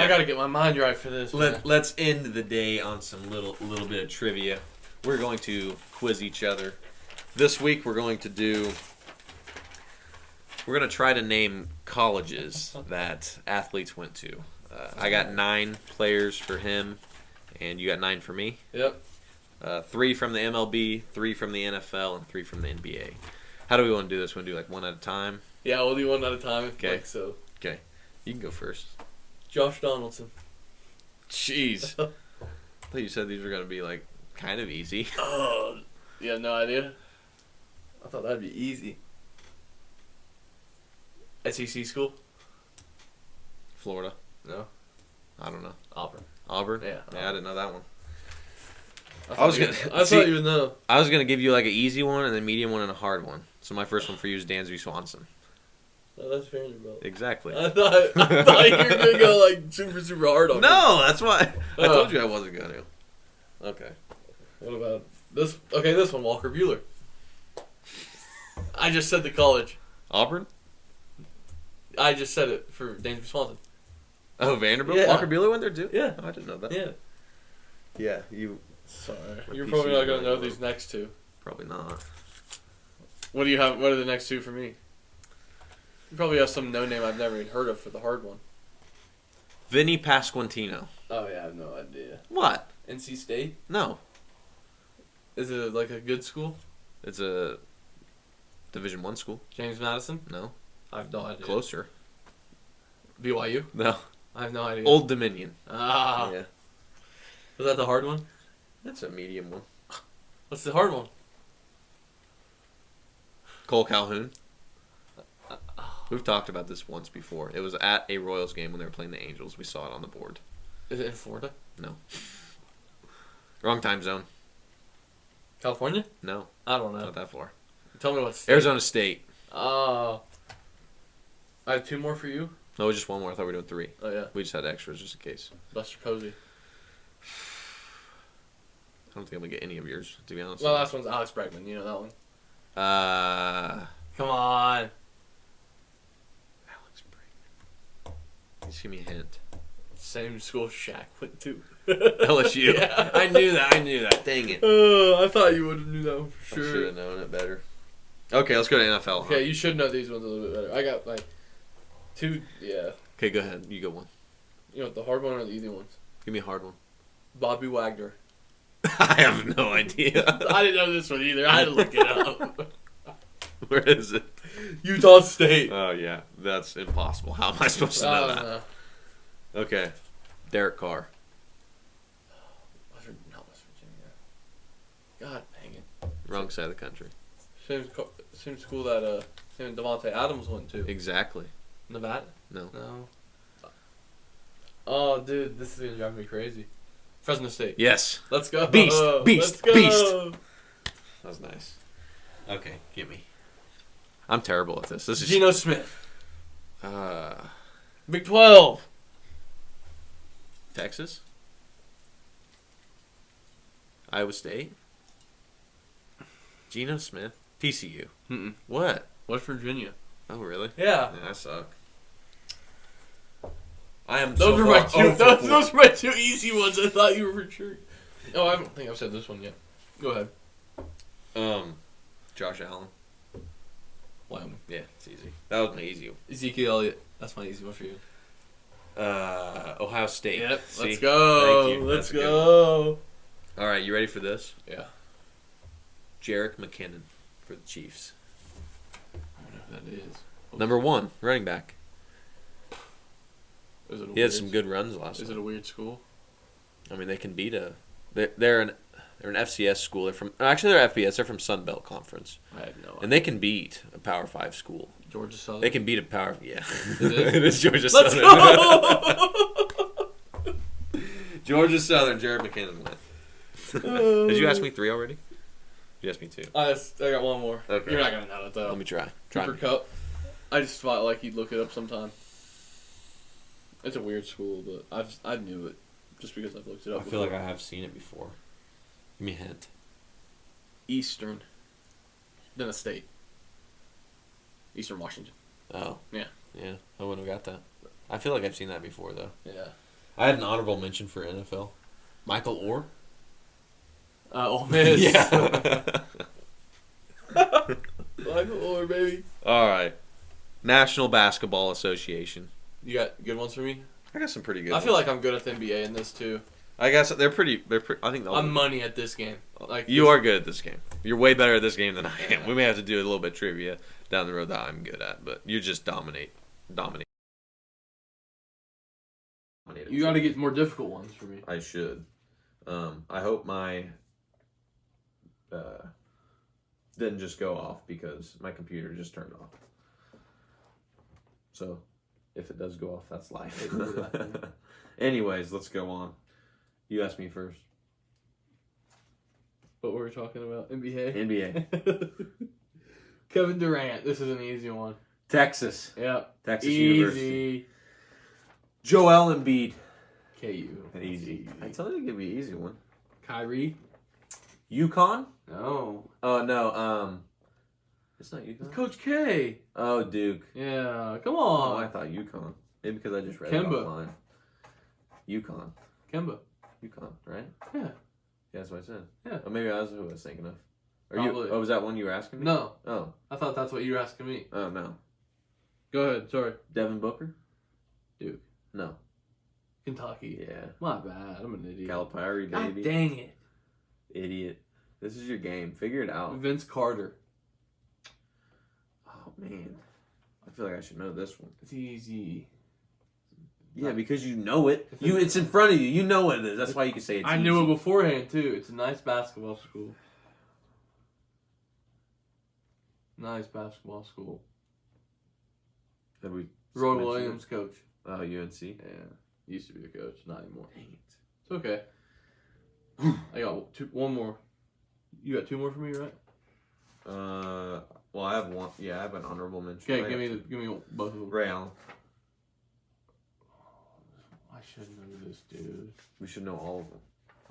I gotta get my mind right for this. Let's end the day on some little bit of trivia. We're going to quiz each other. This week we're going to try to name colleges that athletes went to. I got 9 players for him, and you got 9 for me. Yep. 3 from the MLB, 3 from the NFL, and 3 from the NBA. How do we want to do this? Want to do like one at a time? Yeah, we'll do one at a time. Okay. Like so. Okay, you can go first. Josh Donaldson. Jeez. I thought you said these were going to be like kind of easy. Oh, you have no idea? I thought that'd be easy. SEC school? Florida. No. I don't know. Auburn. Auburn? Yeah. Yeah, I didn't know that one. I thought you would know. I was going to give you like an easy one and a medium one and a hard one. So my first one for you is Dansby Swanson. Oh, that's Vanderbilt. Exactly. I thought you were gonna go like super hard on me. No, that's why I told you I wasn't going to. Okay. What about this? Okay, this one, Walker Buehler. I just said the college. Auburn? I just said it for Dansby Swanson. Oh, Vanderbilt? Yeah. Walker Buehler went there too? Yeah. Oh, I didn't know that. Yeah. Yeah, you... Sorry. What You're piece probably of not gonna you know know? these next two. Probably not. What do you have? What are the next two for me? You probably have some no name I've never even heard of for the hard one. Vinny Pasquantino. Oh yeah, I have no idea. What? NC State? No. Is it like a good school? It's a Division I school. James Madison? No. I have no idea. Closer. BYU? No. I have no idea. Old Dominion. Ah. Yeah. Was that the hard one? That's a medium one. What's the hard one? Cole Calhoun. We've talked about this once before. It was at a Royals game when they were playing the Angels. We saw it on the board. Is it in Florida? No. Wrong time zone. California? No. I don't know. Not that far. Tell me what state. Arizona State. Oh. I have 2 more for you? No, it was just one more. I thought we were doing 3. Oh, yeah. We just had extras just in case. Buster Posey. I don't think I'm going to get any of yours, to be honest. Well, last one's Alex Bregman. You know that one? Come on. Alex Brayman. Just give me a hint. Same school Shaq went to. LSU. Yeah. I knew that. Dang it. I thought you would have knew that one for I sure. should have known it better. Okay, let's go to NFL. Okay, you should know these ones a little bit better. I got like 2, yeah. Okay, go ahead. You go one. You want the hard one or the easy ones? Give me a hard one. Bobby Wagner. I have no idea. I didn't know this one either. I had to look it up. Where is it? Utah State. Oh, yeah. That's impossible. How am I supposed to know that? Know. Okay. Derek Carr. Not West Virginia. God dang it. Wrong side of the country. Same school that him and Devontae Adams went to. Exactly. Nevada? No. No. Oh, dude, this is going to drive me crazy. Fresno State. Yes. Let's go. Beast. Let's go. That was nice. Okay, give me. I'm terrible at this. This is Geno Smith. Big 12. Texas. Iowa State. Geno Smith. TCU. Mm-mm. What? West Virginia. Oh, really? Yeah. Yeah, I suck. I am Those so were my far two. 0 for Those were my 2 easy ones. I thought you were for sure. Oh, I don't think I've said this one yet. Go ahead. Josh Allen. Wyoming. Yeah, it's easy. That was my easy one. Ezekiel Elliott. That's my easy one for you. Ohio State. Yep. See? Let's go. Thank you. Let's That's a good go. All right, you ready for this? Yeah. Jerick McKinnon for the Chiefs. I don't know who that is. Number 1, running back. Is it a He had weird- some good runs last Is time. it a weird school? I mean, they can beat a. They're an FCS school. They're from actually they're FBS. They're from Sun Belt Conference, I have no idea. and they can beat a Power 5 school. Georgia Southern. They can beat a Power. Yeah, It it is Georgia Let's Southern. go. Georgia Southern. Jared McKinnon went. Did you ask me 3 already? You asked me 2. I got one more. Okay. You're not gonna know it though. Let me try. Cooper Cup. I just felt like you'd look it up sometime. It's a weird school, but I knew it just because I've looked it up. I feel like I have seen it before. Give me a hint. Eastern. Then a state. Eastern Washington. Oh. Yeah. Yeah, I wouldn't have got that. I feel like I've seen that before, though. Yeah. I had an honorable mention for NFL. Michael Orr. Ole Miss. Yeah. Michael Orr, baby. All right. National Basketball Association. You got good ones for me? I got some pretty good I feel ones. like I'm good at the NBA in this too. I guess they're pretty. I think I'm money at this game. Like you are good at this game. You're way better at this game than I am. Yeah. We may have to do a little bit of trivia down the road that I'm good at, but you just dominate. You got to get more difficult ones for me. I should. I hope my didn't just go off because my computer just turned off. So, if it does go off, that's life. Anyways, let's go on. You asked me first. What were we talking about? NBA? NBA. Kevin Durant. This is an easy one. Texas. Yep. Texas Easy. University. Joel Embiid. KU. Easy. I told you to give me an easy one. Kyrie? UConn? No. Oh, no. It's not UConn. Coach K. Oh, Duke. Yeah. Come Oh, I on. thought UConn. Maybe because I just read Kemba. it offline. UConn. Kemba. UConn, right? Yeah. Yeah, that's what I said. Yeah. Oh, maybe that's who I was thinking of. Probably. Was that one you were asking me? No. Oh. I thought that's what you were asking me. Oh, no. Go ahead. Sorry. Devin Booker? Duke. No. Kentucky. Yeah. My bad. I'm an idiot. Calipari, God baby. dang it. Idiot. This is your game. Figure it out. Vince Carter. Oh, man. I feel like I should know this one. It's easy. Yeah, because you know it. It's in front of you. You know what it is. That's why you can say it's I knew it beforehand, too. It's a nice basketball school. Nice basketball school. Have we Roy mentioned Williams, coach. it? Oh, UNC? Yeah. Used to be the coach. Not anymore. Dang it. It's okay. I got one more. You got 2 more for me, right? Well, I have one. Yeah, I have an honorable mention. Okay, give me both of them. Ray Allen. I should know this, dude. We should know all of them.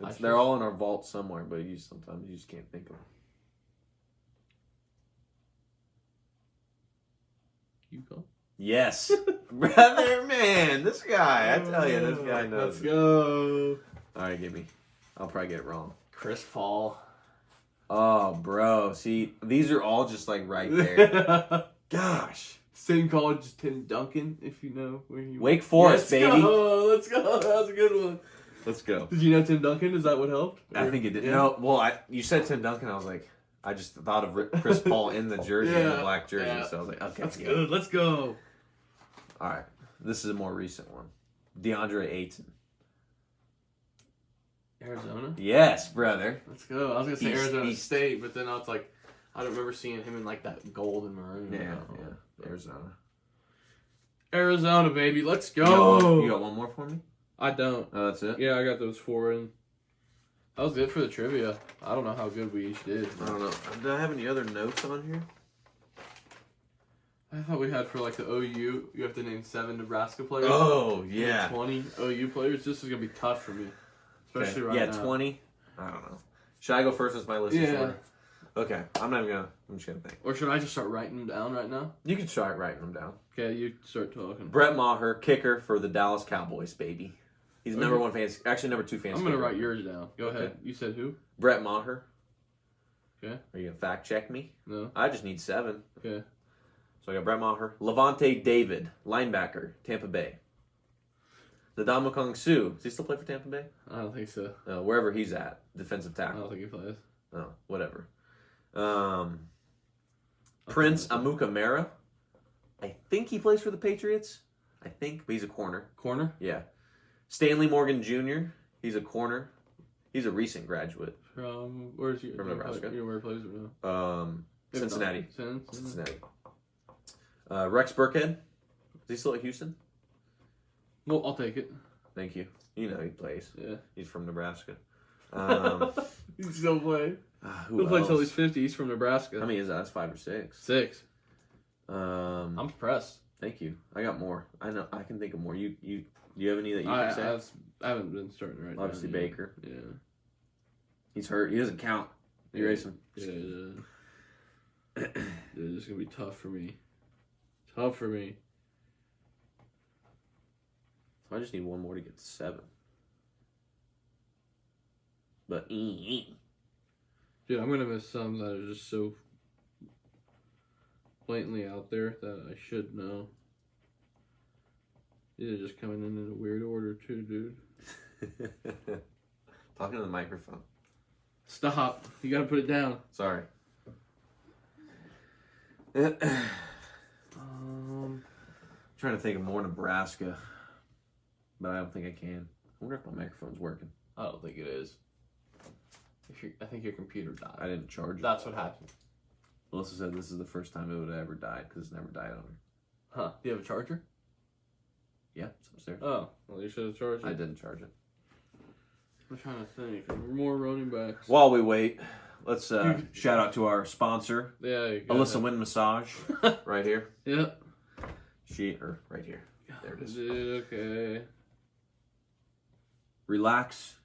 I They're should. all in our vault somewhere, but sometimes you just can't think of them. You go. Yes, brother, man, this guy. I tell you, this guy knows. Let's go. All right, give me. I'll probably get it wrong. Chris Paul. Oh, bro. See, these are all just like right there. Gosh. Same college as Tim Duncan, if you know where he Wake Forest, Let's baby. Let's go. That was a good one. Let's go. Did you know Tim Duncan? Is that what helped? I think it did. Yeah. No, well, you said Tim Duncan. I was like, I just thought of Chris Paul in the jersey, in the Yeah, black jersey. yeah. So I was like, okay, That's yeah. good. Let's go. All right. This is a more recent one. DeAndre Ayton. Arizona? Yes, brother. Let's go. I was going to say East- Arizona East. State, but then I was like, I don't remember seeing him in like that gold and maroon. Yeah. Arizona. Arizona, baby. Let's go. You got one more for me? I don't. Oh, that's it? Yeah, I got those 4 in. That was good for the trivia. I don't know how good we each did. I don't know. Do I have any other notes on here? I thought we had for like the OU, you have to name 7 Nebraska players. Oh, And yeah. 20 OU players. This is going to be tough for me. Especially right now. 20. I don't know. Should I go first as my list is Yeah. short? Okay. I'm just going to think. Or should I just start writing them down right now? You can start writing them down. Okay, you start talking. Brett Maher, kicker for the Dallas Cowboys, baby. He's Okay. number 1 fantasy, actually number 2 fantasy. I'm going to kicker. write yours down. Go Okay. ahead. You said who? Brett Maher. Okay. Are you going to fact check me? No. I just need 7. Okay. So I got Brett Maher. Levante David, linebacker, Tampa Bay. Ndamukong Suh. Does he still play for Tampa Bay? I don't think so. Wherever he's at. Defensive I tackle. don't think he plays. Oh, whatever. Prince Amukamara. I think he plays for the Patriots. I think, but he's a corner. Corner? Yeah. Stanley Morgan Jr. He's a corner. He's a recent graduate. From where's he? From Nebraska. You know where he plays or no? Cincinnati. Cincinnati. Rex Burkhead. Is he still at Houston? Well, I'll take it. Thank you. You know he plays. Yeah. He's from Nebraska. He's still playing. Who He'll play till he's else? 50. He's from Nebraska. How many is that? That's 5 or 6. 6. I'm impressed. Thank you. I got more. I know. I can think of more. You have any that you can say? I haven't been starting right Obviously now. Baker. Yeah. He's hurt. He doesn't count. You erase him. Yeah. It's gonna be tough for me. Tough for me. So I just need one more to get to 7. But Dude, I'm gonna miss some that are just so blatantly out there that I should know. These are just coming in a weird order too, dude. talking to the microphone. Stop. You gotta put it down. Sorry. Trying to think of more Nebraska, but I don't think I can. I wonder if my microphone's working. I don't think it is. I think your computer died. I didn't charge it. That's what happened. Melissa said this is the first time it would have ever died because it's never died on her. Huh. Do you have a charger? Yeah, it's upstairs. Oh, well, you should have charged it. I didn't charge it. I'm trying to think. More running backs. While we wait, let's shout out to our sponsor, Yeah, you got Alyssa Wind Massage, right here. Yeah. Right here. There it is. Dude, okay. Relax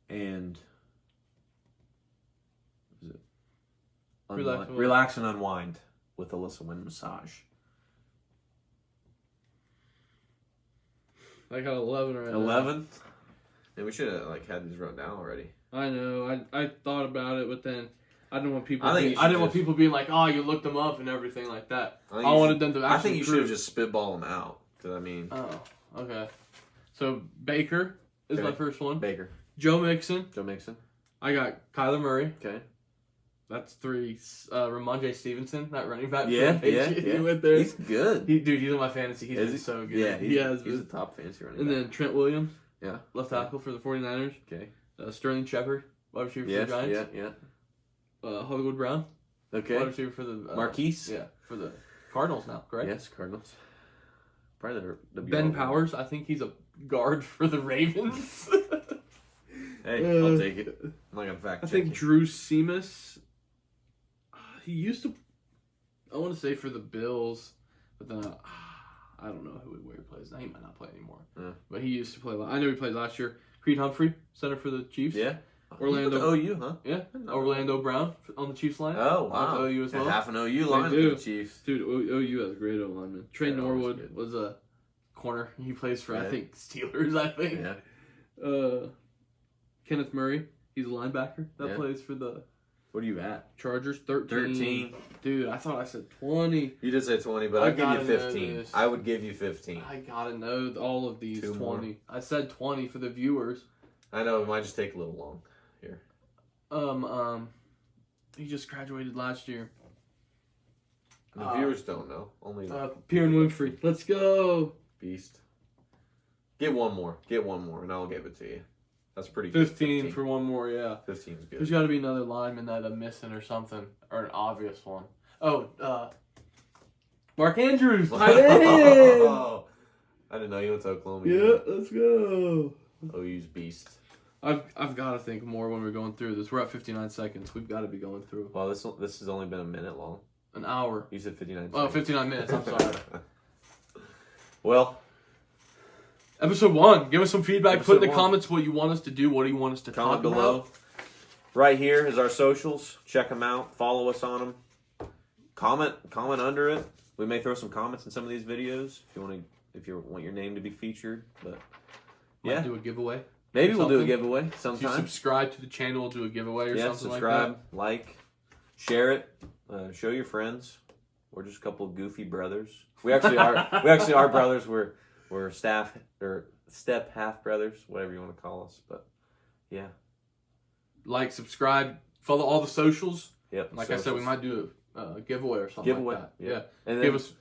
and relax and unwind with Alyssa Wind Massage. I got 11 right now. 11? And we should have had these wrote down already. I know. I thought about it, but then I didn't want people. I didn't want people being like, "Oh, you looked them up and everything like that." I wanted them to. I think you should have prove. just spitball them out. Because I mean. Oh, okay. So Baker is my first one. Baker. Joe Mixon. I got Kyler Murray. Okay. That's 3. Ramondre Stevenson, that running back. Yeah. He went there. He's good. He's in my fantasy. He's been so good. Yeah, he's a top fantasy running back. And then Trent Williams. Yeah. Left tackle for the 49ers. Okay. Sterling Shepard, wide receiver for the Giants. Yeah. Hollywood Brown. Okay. Wide receiver for the Marquise. Yeah, for the Cardinals now, correct? Yes, Cardinals. Probably the Ben Powers. I think he's a guard for the Ravens. Hey, I'll take it. I'm not gonna fact check. I think Drew Seamus. He used to. I want to say for the Bills, but then I don't know where he plays now. He might not play anymore. Yeah. But he used to play. I know he played last year. Creed Humphrey, center for the Chiefs. Yeah. Orlando. OU, huh? Yeah. Orlando Brown on the Chiefs line. Oh, wow. OU as well. Half an OU line for the Chiefs. Dude, OU has a great O-lineman. Trey Norwood good. was a corner. He plays for, I think, Steelers, I think. Yeah. Kenneth Murray. He's a linebacker that plays for the What are you at? Chargers. 13. Dude, I thought I said 20. You did say 20, but I'd give you 15. This. I would give you 15. I gotta know all of these. 2 20. more. I said 20 for the viewers. I know, it might just take a little long here. He just graduated last year. The viewers don't know. Only Pierre Winfrey. Let's go. Beast. Get one more, and I'll give it to you. That's pretty 15 good. for one more, yeah. 15 is good. There's got to be another lineman that I'm missing or something, or an obvious one. Oh, Mark Andrews, tight end. Oh, I didn't know you went to Oklahoma. Yeah, let's go. OU's beast. I've got to think more when we're going through this. We're at 59 seconds. We've got to be going through. Well, this has only been a minute long. An hour. You said 59 seconds. Oh, 59 minutes. I'm sorry. Well, Episode 1. Give us some feedback. Put in the comments what you want us to do. What do you want us to comment talk below. about? Right here is our socials. Check them out. Follow us on them. Comment under it. We may throw some comments in some of these videos if you want your name to be featured. But Might do a giveaway. Maybe we'll do a giveaway sometime. If you subscribe to the channel, we'll do a giveaway or something subscribe, like that. like, share it, show your friends. We're just a couple of goofy brothers. We actually are. We actually are brothers. We're staff or step half brothers, whatever you want to call us. But yeah. Like, subscribe, follow all the socials. Yep. Like I said, we might do a giveaway or something like that. Yeah. And give us.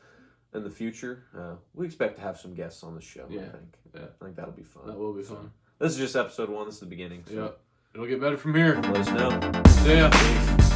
In the future, we expect to have some guests on the show. Yeah. I think. Yeah. I think that'll be fun. That will be fun. This is just episode 1. This is the beginning. So. Yeah. It'll get better from here. Let us know. See ya. Peace.